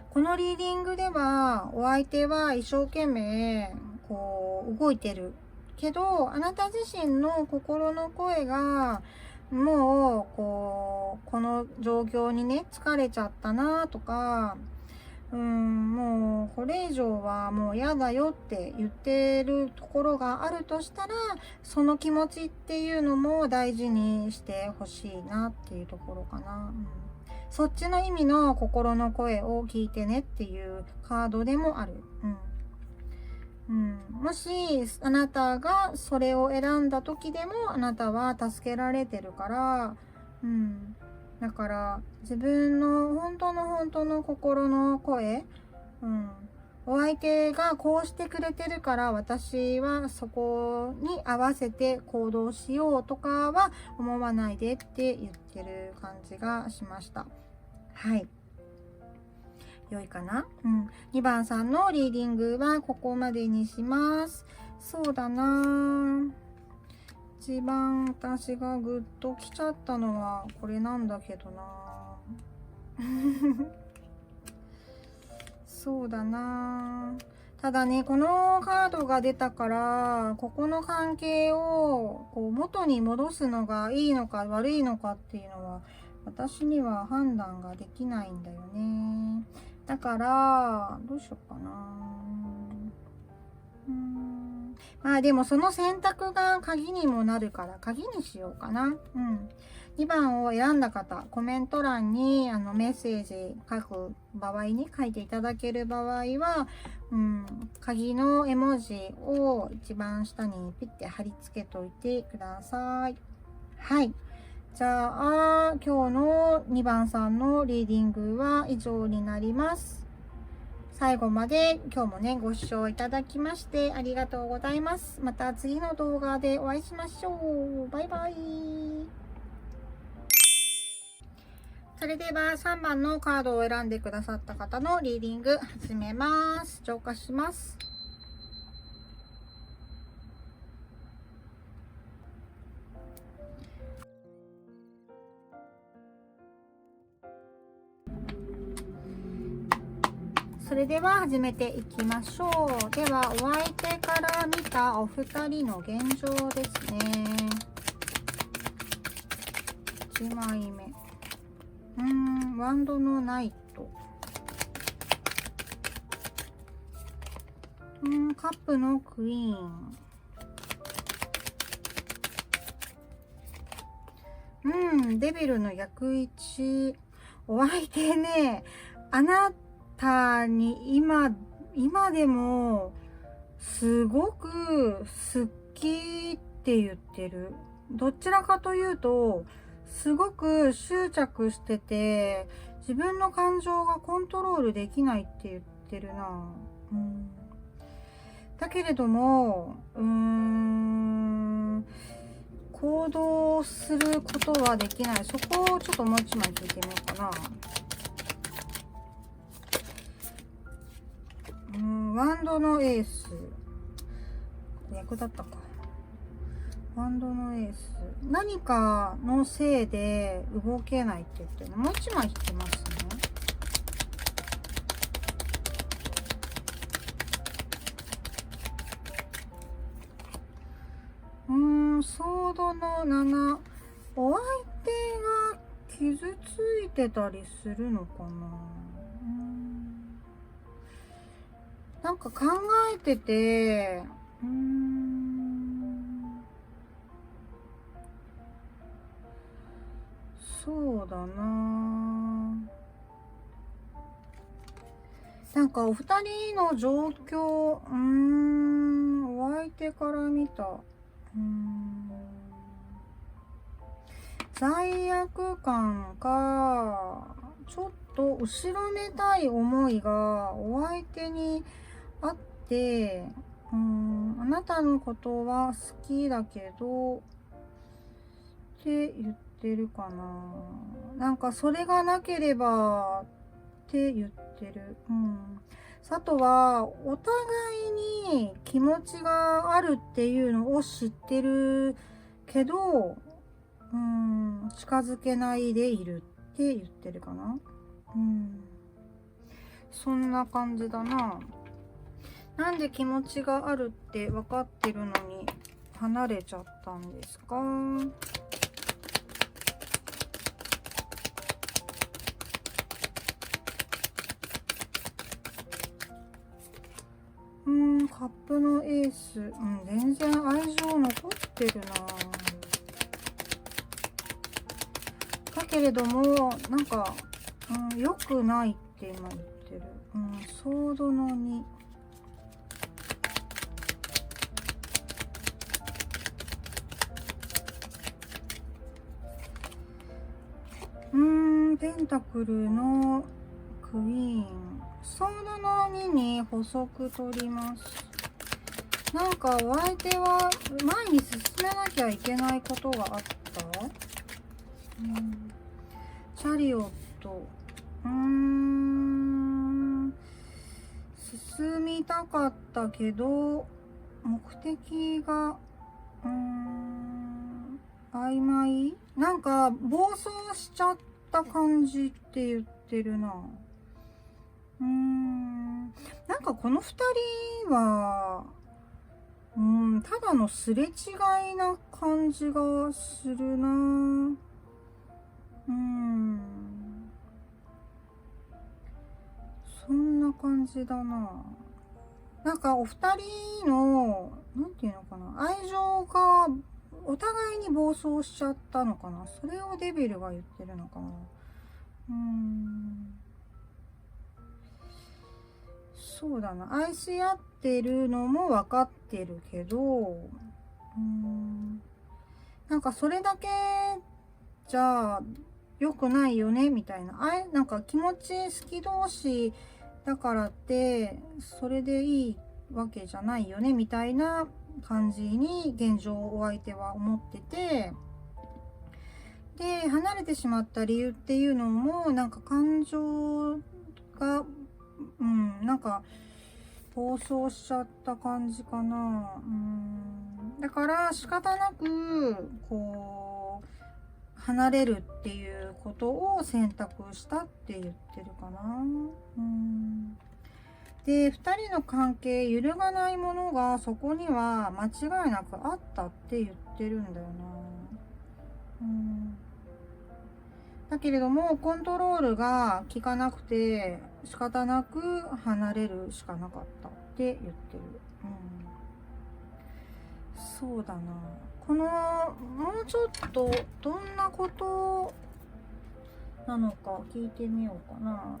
このリーディングではお相手は一生懸命動いてるけど、あなた自身の心の声がもうこの状況にね疲れちゃったなとか、もうこれ以上はもう嫌だよって言ってるところがあるとしたら、その気持ちっていうのも大事にしてほしいなっていうところかな。そっちの意味の心の声を聞いてねっていうカードでもある。もしあなたがそれを選んだ時でもあなたは助けられてるから、だから自分の本当の心の声、お相手がこうしてくれてるから私はそこに合わせて行動しようとかは思わないでって言ってる感じがしました。はい、良いかな。2番さんのリーディングはここまでにします。そうだな、一番私がグッときちゃったのはこれなんだけどなそうだな、ただね、このカードが出たからここの関係を元に戻すのがいいのか悪いのかっていうのは私には判断ができないんだよね。だからどうしようかな。まあでもその選択が鍵にもなるから鍵にしようかな。2番を選んだ方、コメント欄にメッセージ書く場合に書いていただける場合は、鍵の絵文字を一番下にピッて貼り付けといてください。はい。じゃあ、今日の2番さんのリーディングは以上になります。最後まで今日もね、ご視聴いただきましてありがとうございます。また次の動画でお会いしましょう。バイバイ。それでは3番のカードを選んでくださった方のリーディング始めます。浄化します。それでは始めていきましょう。ではお相手から見たお二人の現状ですね。1枚目。ワンドのナイト。カップのクイーン。デビルの逆位置。お相手ね、あなたに今でもすごく好きって言ってる。どちらかというとすごく執着してて、自分の感情がコントロールできないって言ってるな。だけれども行動することはできない。そこをちょっともう一枚聞いてみようかな。ワンドのエース。役だったか。ワンドのエース。何かのせいで動けないって言ってるの。もう一枚引きますね。ソードの7。お相手が傷ついてたりするのかな。なんか考えてて、そうだな。なんかお二人の状況、お相手から見た、罪悪感か、ちょっと後ろめたい思いがお相手にあって、あなたのことは好きだけどって言ってるかな。なんかそれがなければって言ってる。佐藤はお互いに気持ちがあるっていうのを知ってるけど、近づけないでいるって言ってるかな。そんな感じだな。なんで気持ちがあるって分かってるのに離れちゃったんですか？カップのエース。全然愛情残ってるな。だけれども、なんか、良くないって今言ってる。ソードの2。ペンタクルのクイーン。ソードの2に補足取ります。なんかお相手は前に進めなきゃいけないことがあった？チャリオット。進みたかったけど目的が曖昧。なんか暴走しちゃった感じって言ってるな。なんかこの2人はただのすれ違いな感じがするな。そんな感じだな。なんかお二人のなんていうのかな、愛情がお互いに暴走しちゃったのかな。それをデビルが言ってるのかな。そうだな、愛し合ってるのも分かってるけど、なんかそれだけじゃ良くないよねみたいな、なんか気持ち好き同士だからってそれでいいわけじゃないよねみたいな感じに現状お相手は思ってて、で離れてしまった理由っていうのもなんか感情がなんか暴走しちゃった感じかな。だから仕方なくこう離れるっていうことを選択したって言ってるかな。で2人の関係揺るがないものがそこには間違いなくあったって言ってるんだよな。だけれどもコントロールが効かなくて仕方なく離れるしかなかったって言ってる。そうだな。このもうちょっとどんなことなのか聞いてみようかな。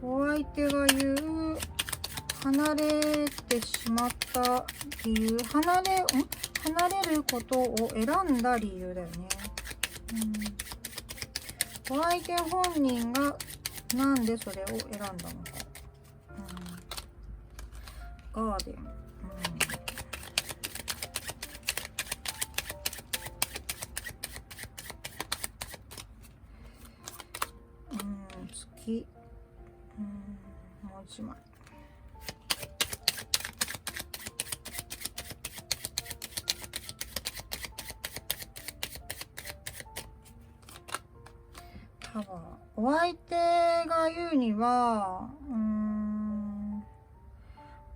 お相手が言う離れてしまった理由、離れることを選んだ理由だよね。お相手本人がなんでそれを選んだのか。ガーデン。月。もう一枚。お相手が言うには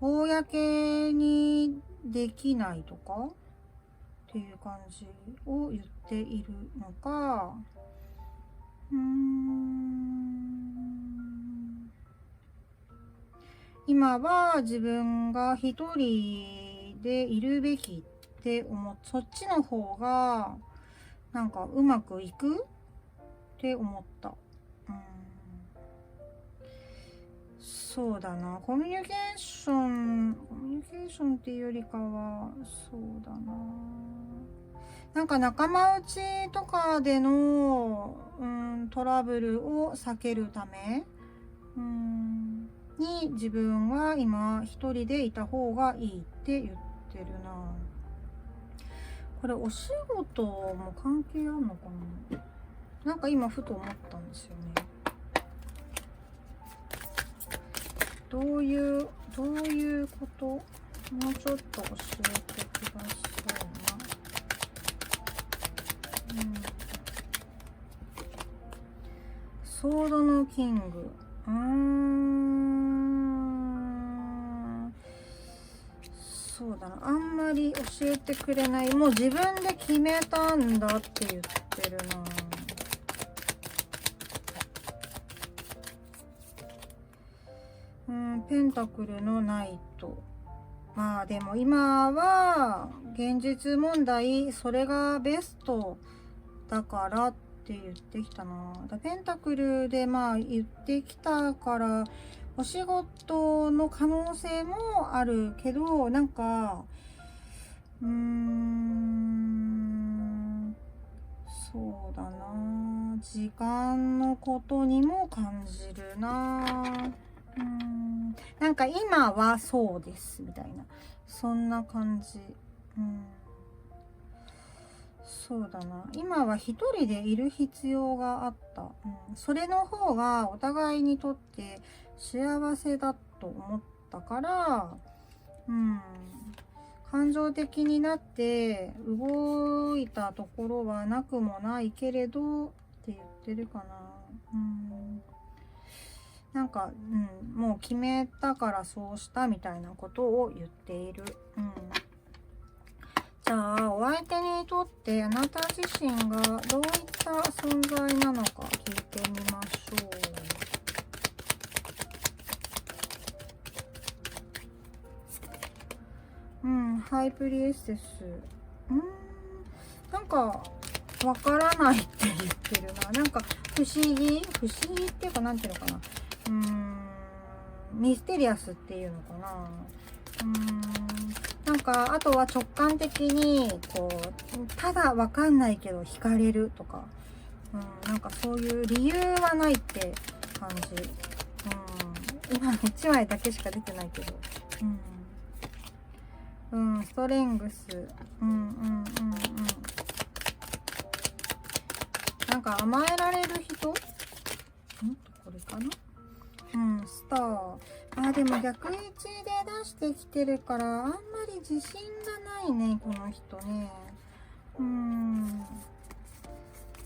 公にできないとかっていう感じを言っているのか、今は自分が一人でいるべきってそっちの方がなんかうまくいくって思った。そうだな、コミュニケーションっていうよりかはそうだな、なんか仲間内とかでのトラブルを避けるために自分は今一人でいた方がいいって言ってるな。これお仕事も関係あるのかな。なんか今ふと思ったんですよね。どういうこと、もうちょっと教えてくださいな。ソードのキング。そうだな、あんまり教えてくれない。もう自分で決めたんだって言ってるな。ペンタクルのナイト。まあでも今は現実問題それがベストだからって言ってきたな。ペンタクルでまあ言ってきたからお仕事の可能性もあるけど、なんかそうだな、時間のことにも感じるな。なんか今はそうですみたいな、そんな感じ。そうだな、今は一人でいる必要があった、それの方がお互いにとって幸せだと思ったから、感情的になって動いたところはなくもないけれどって言ってるかな。なんか、もう決めたからそうしたみたいなことを言っている。じじゃあお相手にとってあなた自身がどういった存在なのか聞いてみましょう。ハイプリエステス。なんかわからないって言ってるな。なんか不思議っていうか、なんていうのかな、ミステリアスっていうのかな。なんかあとは直感的にこうただわかんないけど惹かれるとか、なんかそういう理由はないって感じ。今1枚だけしか出てないけど、ストレングス、なんか甘えられる人、これかな。スター。でも逆位置で出してきてるからあんまり自信がないね、この人ね。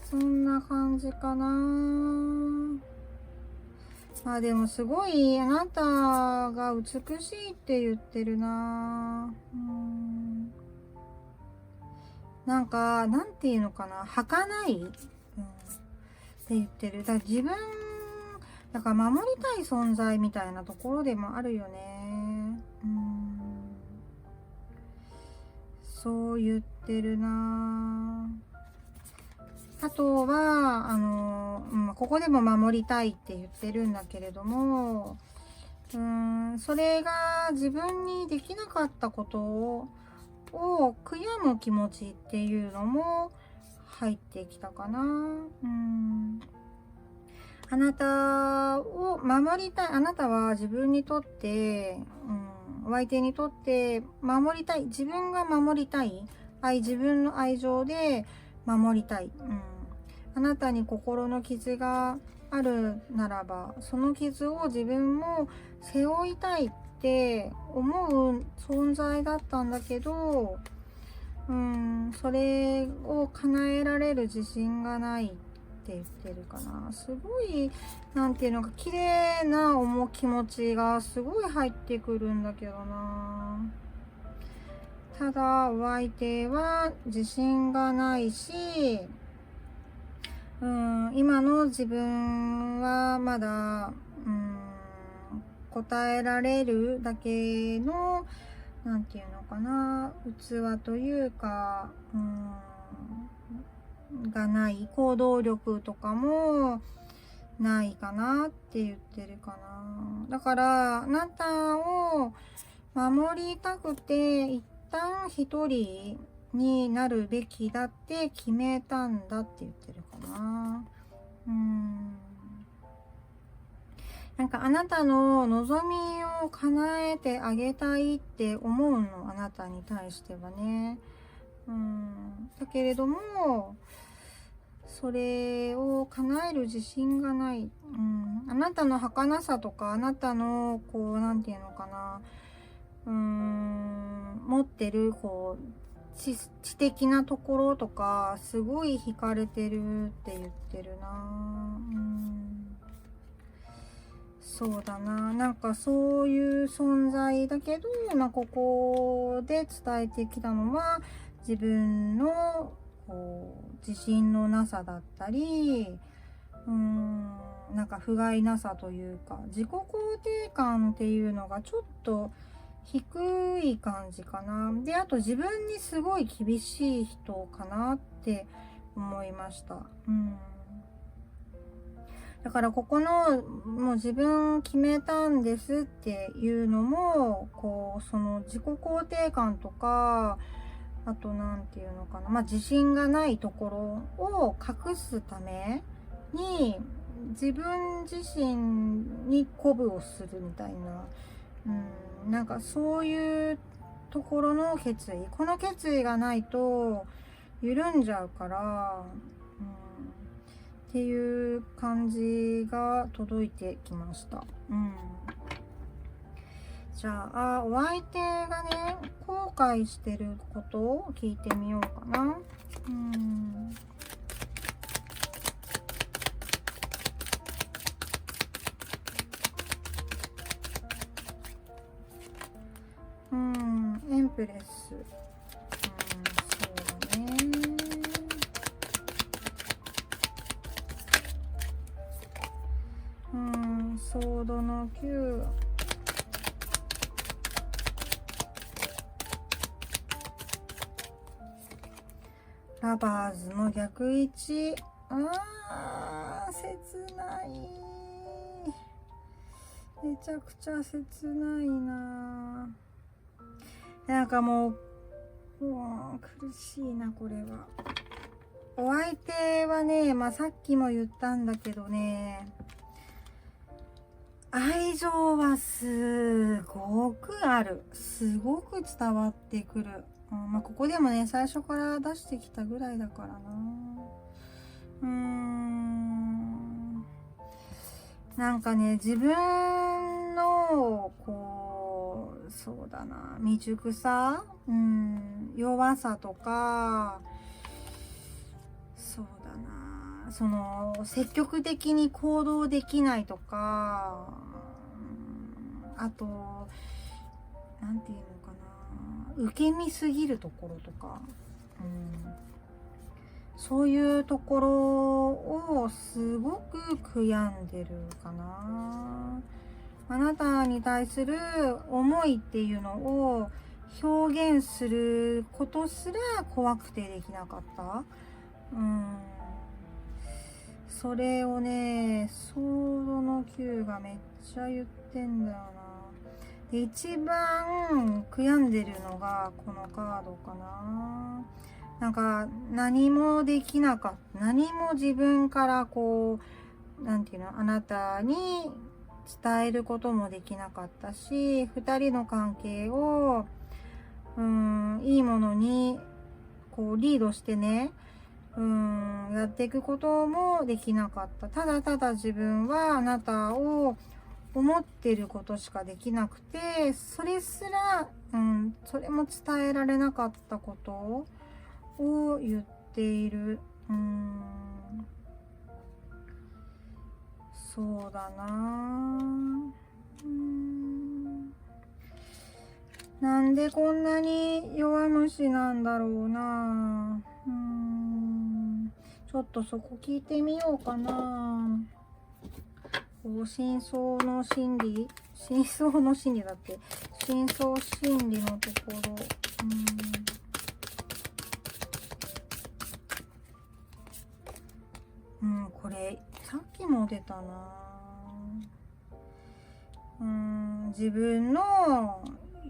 そんな感じかな。でもすごいあなたが美しいって言ってるな。なんかなんていうのかな、儚い、って言ってる。だから自分だから守りたい存在みたいなところでもあるよね。そう言ってるな。あとはここでも守りたいって言ってるんだけれども、それが自分にできなかったことを悔やむ気持ちっていうのも入ってきたかな。あなたを守りたい。あなたは自分にとって、お相手にとって守りたい。自分が守りたい。自分の愛情で守りたい。あなたに心の傷があるならば、その傷を自分も背負いたいって思う存在だったんだけど、それを叶えられる自信がないって言ってるかな。すごい、なんていうのか、綺麗な気持ちがすごい入ってくるんだけどな。ただお相手は自信がないし、今の自分はまだ答えられるだけの、なんていうのかな、器というか、がない、行動力とかもないかなって言ってるかな。だからあなたを守りたくて一旦一人になるべきだって決めたんだって言ってるかな。なんかあなたの望みを叶えてあげたいって思うの、あなたに対してはね。だけれどもそれを叶える自信がない。あなたの儚さとか、あなたのこう、なんていうのかな、持ってるこう知的なところとかすごい惹かれてるって言ってるな。そうだな、なんかそういう存在だけど、ここで伝えてきたのは自分のこう自信のなさだったり、なんか不甲斐なさというか、自己肯定感っていうのがちょっと低い感じかな。で、あと自分にすごい厳しい人かなって思いました。だからここのもう自分決めたんですっていうのも、こうその自己肯定感とか、あとなんていうのかな、自信がないところを隠すために自分自身に鼓舞をするみたいな、なんかそういうところの決意、この決意がないと緩んじゃうから、っていう感じが届いてきました。じゃあお相手がね後悔してることを聞いてみようかな。エンプレス、ソードの9。ラバーズの逆位置。あー、切ない。めちゃくちゃ切ないな。なんかもう、苦しいな、これは。お相手はね、さっきも言ったんだけどね、愛情はすごくある。すごく伝わってくる。ここでもね、最初から出してきたぐらいだからな。なんかね、自分の、そうだな、未熟さ、弱さとか、そうだな、積極的に行動できないとか、あと、なんていうのかな、受け身すぎるところとか、そういうところをすごく悔やんでるかな。あなたに対する思いっていうのを表現することすら怖くてできなかった。それをね、ソードの9がめっちゃ言ってんだよな。で、一番悔やんでるのがこのカードかな。なんか何もできなかった。何も自分からなんていうの、あなたに伝えることもできなかったし、二人の関係をいいものにリードしてね、やっていくこともできなかった。ただただ自分はあなたを思ってることしかできなくて、それすら、それも伝えられなかったことを言っている。そうだな。なんでこんなに弱虫なんだろうな。ちょっとそこ聞いてみようかな。深層の心理だって。深層心理のところ。これ、さっきも出たな。自分の、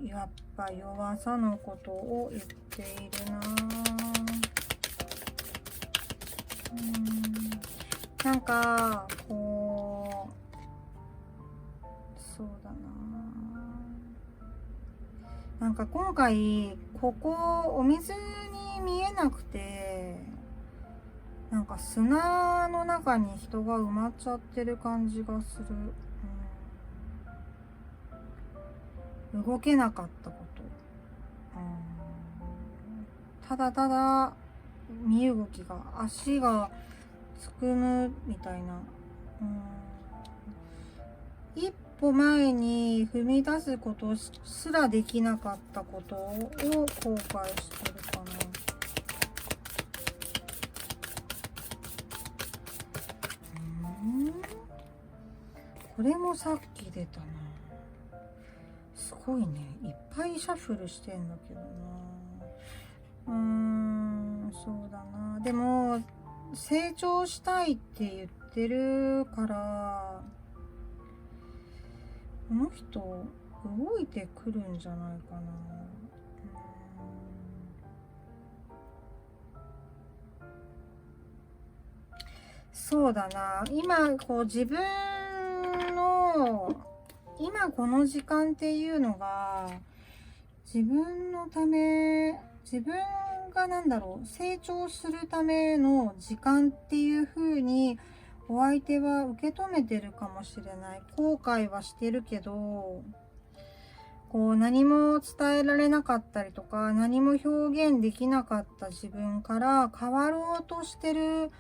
やっぱ弱さのことを言っているな。なんか、そうだな。なんか今回、ここ、お水に見えなくて、なんか砂の中に人が埋まっちゃってる感じがする。動けなかったこと。ただただ身動きが、足がすくむみたいな。一歩前に踏み出すことすらできなかったことを後悔してるかな。これもさっき出たな。すごいね。いっぱいシャッフルしてんだけどな。そうだな。でも、成長したいって言ってるから、この人、動いてくるんじゃないかな。そうだな。今、自分の、今この時間っていうのが、自分のため、自分が成長するための時間っていう風にお相手は受け止めてるかもしれない。後悔はしてるけど、何も伝えられなかったりとか、何も表現できなかった自分から変わろうとしてる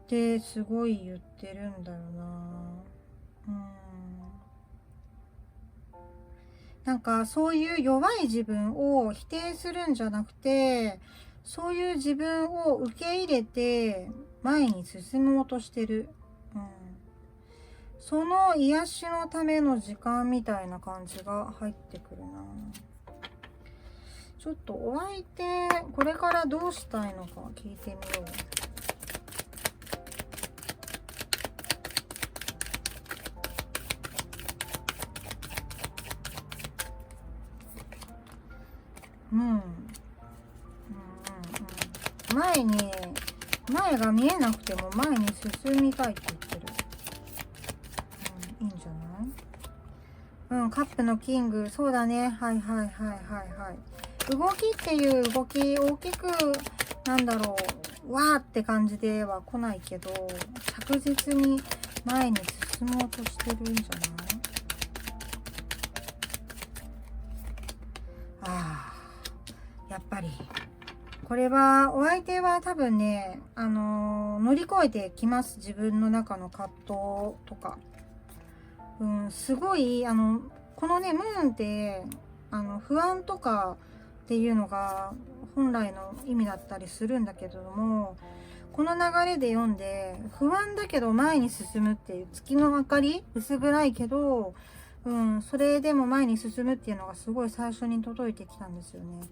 ってすごい言ってるんだよな。なんかそういう弱い自分を否定するんじゃなくて、そういう自分を受け入れて前に進もうとしてる。その癒しのための時間みたいな感じが入ってくるな。ちょっとお相手これからどうしたいのか聞いてみよう。前が見えなくても前に進みたいって言ってる。いいんじゃない？カップのキング、そうだね。はいはいはいはいはい。動きっていう動き、大きく、なんだろう、わーって感じでは来ないけど、着実に前に進もうとしてるんじゃない？やっぱり。これは、お相手は多分ね、乗り越えてきます。自分の中の葛藤とか。すごい、このね、ムーンって、不安とかっていうのが本来の意味だったりするんだけれども、この流れで読んで、不安だけど前に進むっていう月の明かり、薄暗いけど、それでも前に進むっていうのがすごい最初に届いてきたんですよね。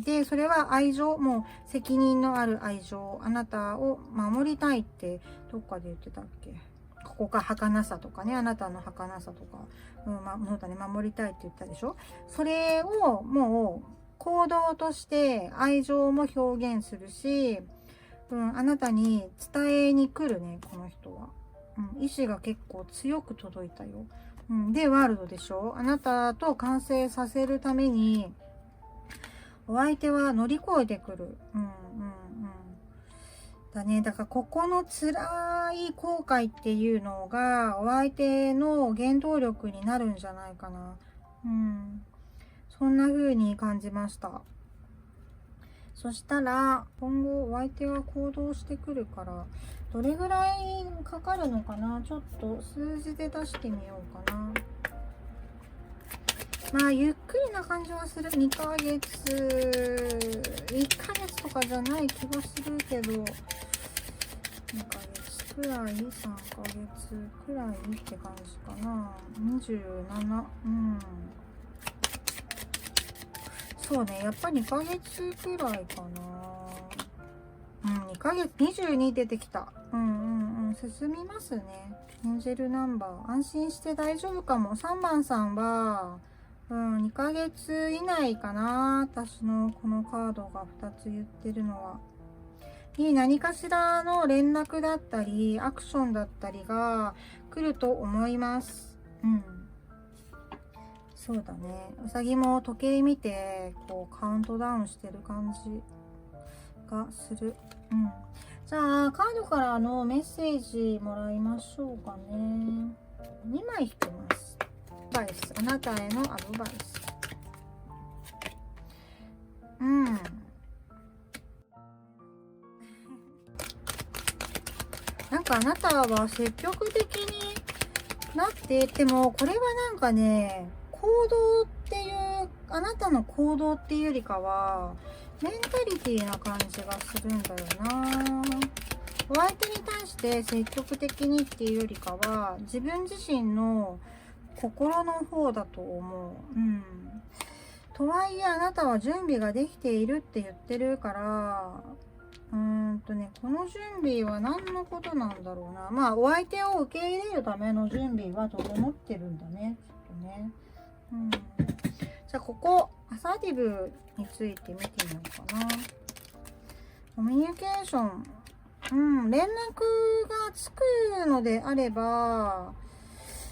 で、それは愛情、もう責任のある愛情、あなたを守りたいってどっかで言ってたっけ？ここか儚さとかね、あなたの儚さとか、そうだね、守りたいって言ったでしょ？それをもう行動として愛情も表現するし、あなたに伝えに来るね、この人は。意志が結構強く届いたよ。で、ワールドでしょ？あなたと完成させるために、お相手は乗り越えてくる。だね。だからここの辛い後悔っていうのがお相手の原動力になるんじゃないかな。そんな風に感じました。そしたら今後お相手は行動してくるからどれぐらいかかるのかな。ちょっと数字で出してみようかな。まあゆっくりな感じはする。2ヶ月1ヶ月とかじゃない気がするけど、2ヶ月くらい、3ヶ月くらいって感じかな。27、そうね、やっぱ2ヶ月くらいかな。2ヶ月、22出てきた。進みますね。エンジェルナンバー。安心して大丈夫かも。3番さんは、2ヶ月以内かな。私のこのカードが2つ言ってるのは。に何かしらの連絡だったり、アクションだったりが来ると思います。そうだね。うさぎも時計見て、こうカウントダウンしてる感じがする。じゃあ、カードからのメッセージもらいましょうかね。2枚引きます。アドバイス。あなたへのアドバイス。なんかあなたは積極的になってでも、これはなんかね、行動っていう、あなたの行動っていうよりかは、メンタリティな感じがするんだよな。お相手に対して積極的にっていうよりかは、自分自身の心の方だと思う。とはいえ、あなたは準備ができているって言ってるから、この準備は何のことなんだろうな。まあ、お相手を受け入れるための準備は整ってるんだね。きっとね。じゃあ、ここ、アサーティブについて見てみようかな。コミュニケーション。連絡がつくのであれば、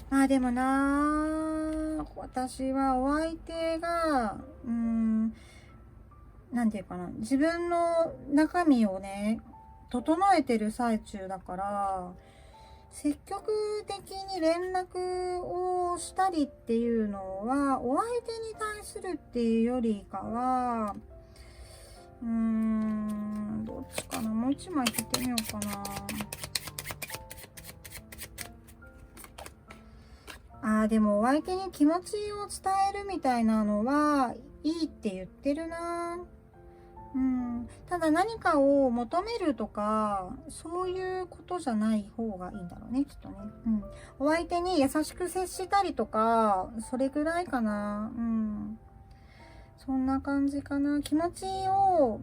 まあでもな、私はお相手が、なんていうかな、自分の中身をね、整えてる最中だから、積極的に連絡をしたりっていうのは、お相手に対するっていうよりかは、どっちかな。もう一枚引いてみようかな。でもお相手に気持ちを伝えるみたいなのはいいって言ってるな。ただ何かを求めるとか、そういうことじゃない方がいいんだろうね、きっとね。お相手に優しく接したりとか、それぐらいかな。そんな感じかな。気持ちを、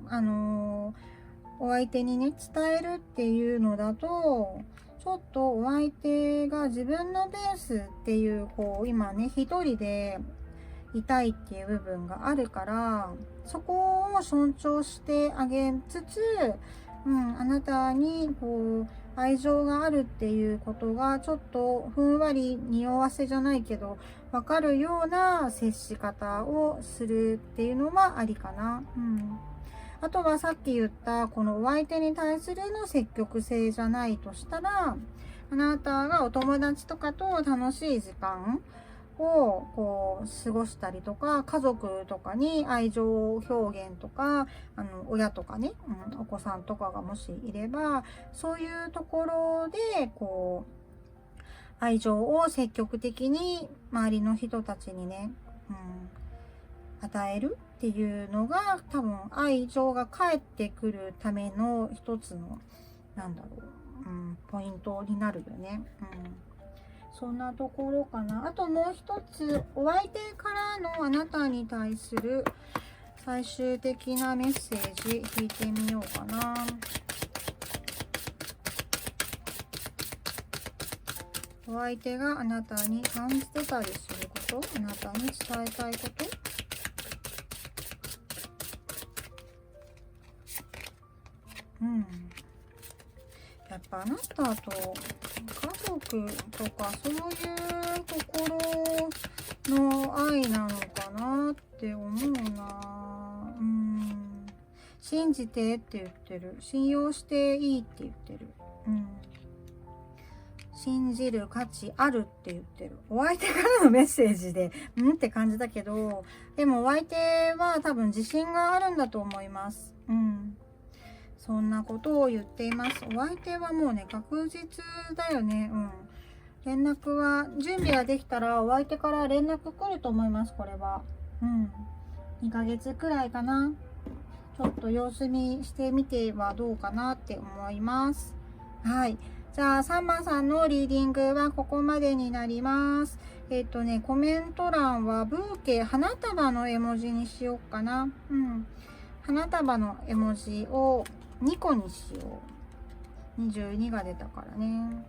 お相手にね、伝えるっていうのだと、ちょっとお相手が自分のペースっていう、今ね、一人でいたいっていう部分があるから、そこを尊重してあげつつ、あなたに愛情があるっていうことがちょっとふんわり匂わせじゃないけどわかるような接し方をするっていうのはありかな。あとはさっき言ったこのお相手に対するの積極性じゃないとしたら、あなたがお友達とかと楽しい時間を過ごしたりとか、家族とかに愛情表現とか、親とかね、お子さんとかがもしいれば、そういうところで愛情を積極的に周りの人たちにね、与えるっていうのが多分愛情が返ってくるための一つのポイントになるよね。そんなところかな。あともう一つ、お相手からのあなたに対する最終的なメッセージ引いてみようかな。お相手があなたに感じてたりすること、あなたに伝えたいこと。やっぱあなたと家族とかそういうところの愛なのかなって思うな。信じてって言ってる。信用していいって言ってる。信じる価値あるって言ってる。お相手からのメッセージでって感じだけど、でもお相手は多分自信があるんだと思います。そんなことを言っています。お相手はもうね、確実だよね。連絡は、準備ができたらお相手から連絡来ると思います、これは。2ヶ月くらいかな。ちょっと様子見してみてはどうかなって思います。はい。じゃあ、サンマさんのリーディングはここまでになります。コメント欄はブーケ、花束の絵文字にしようかな。花束の絵文字を2個にしよう。22が出たからね。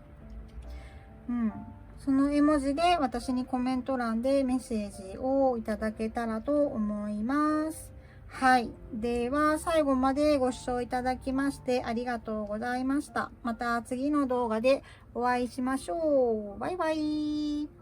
その絵文字で私にコメント欄でメッセージをいただけたらと思います。はい。では、最後までご視聴いただきましてありがとうございました。また次の動画でお会いしましょう。バイバイ。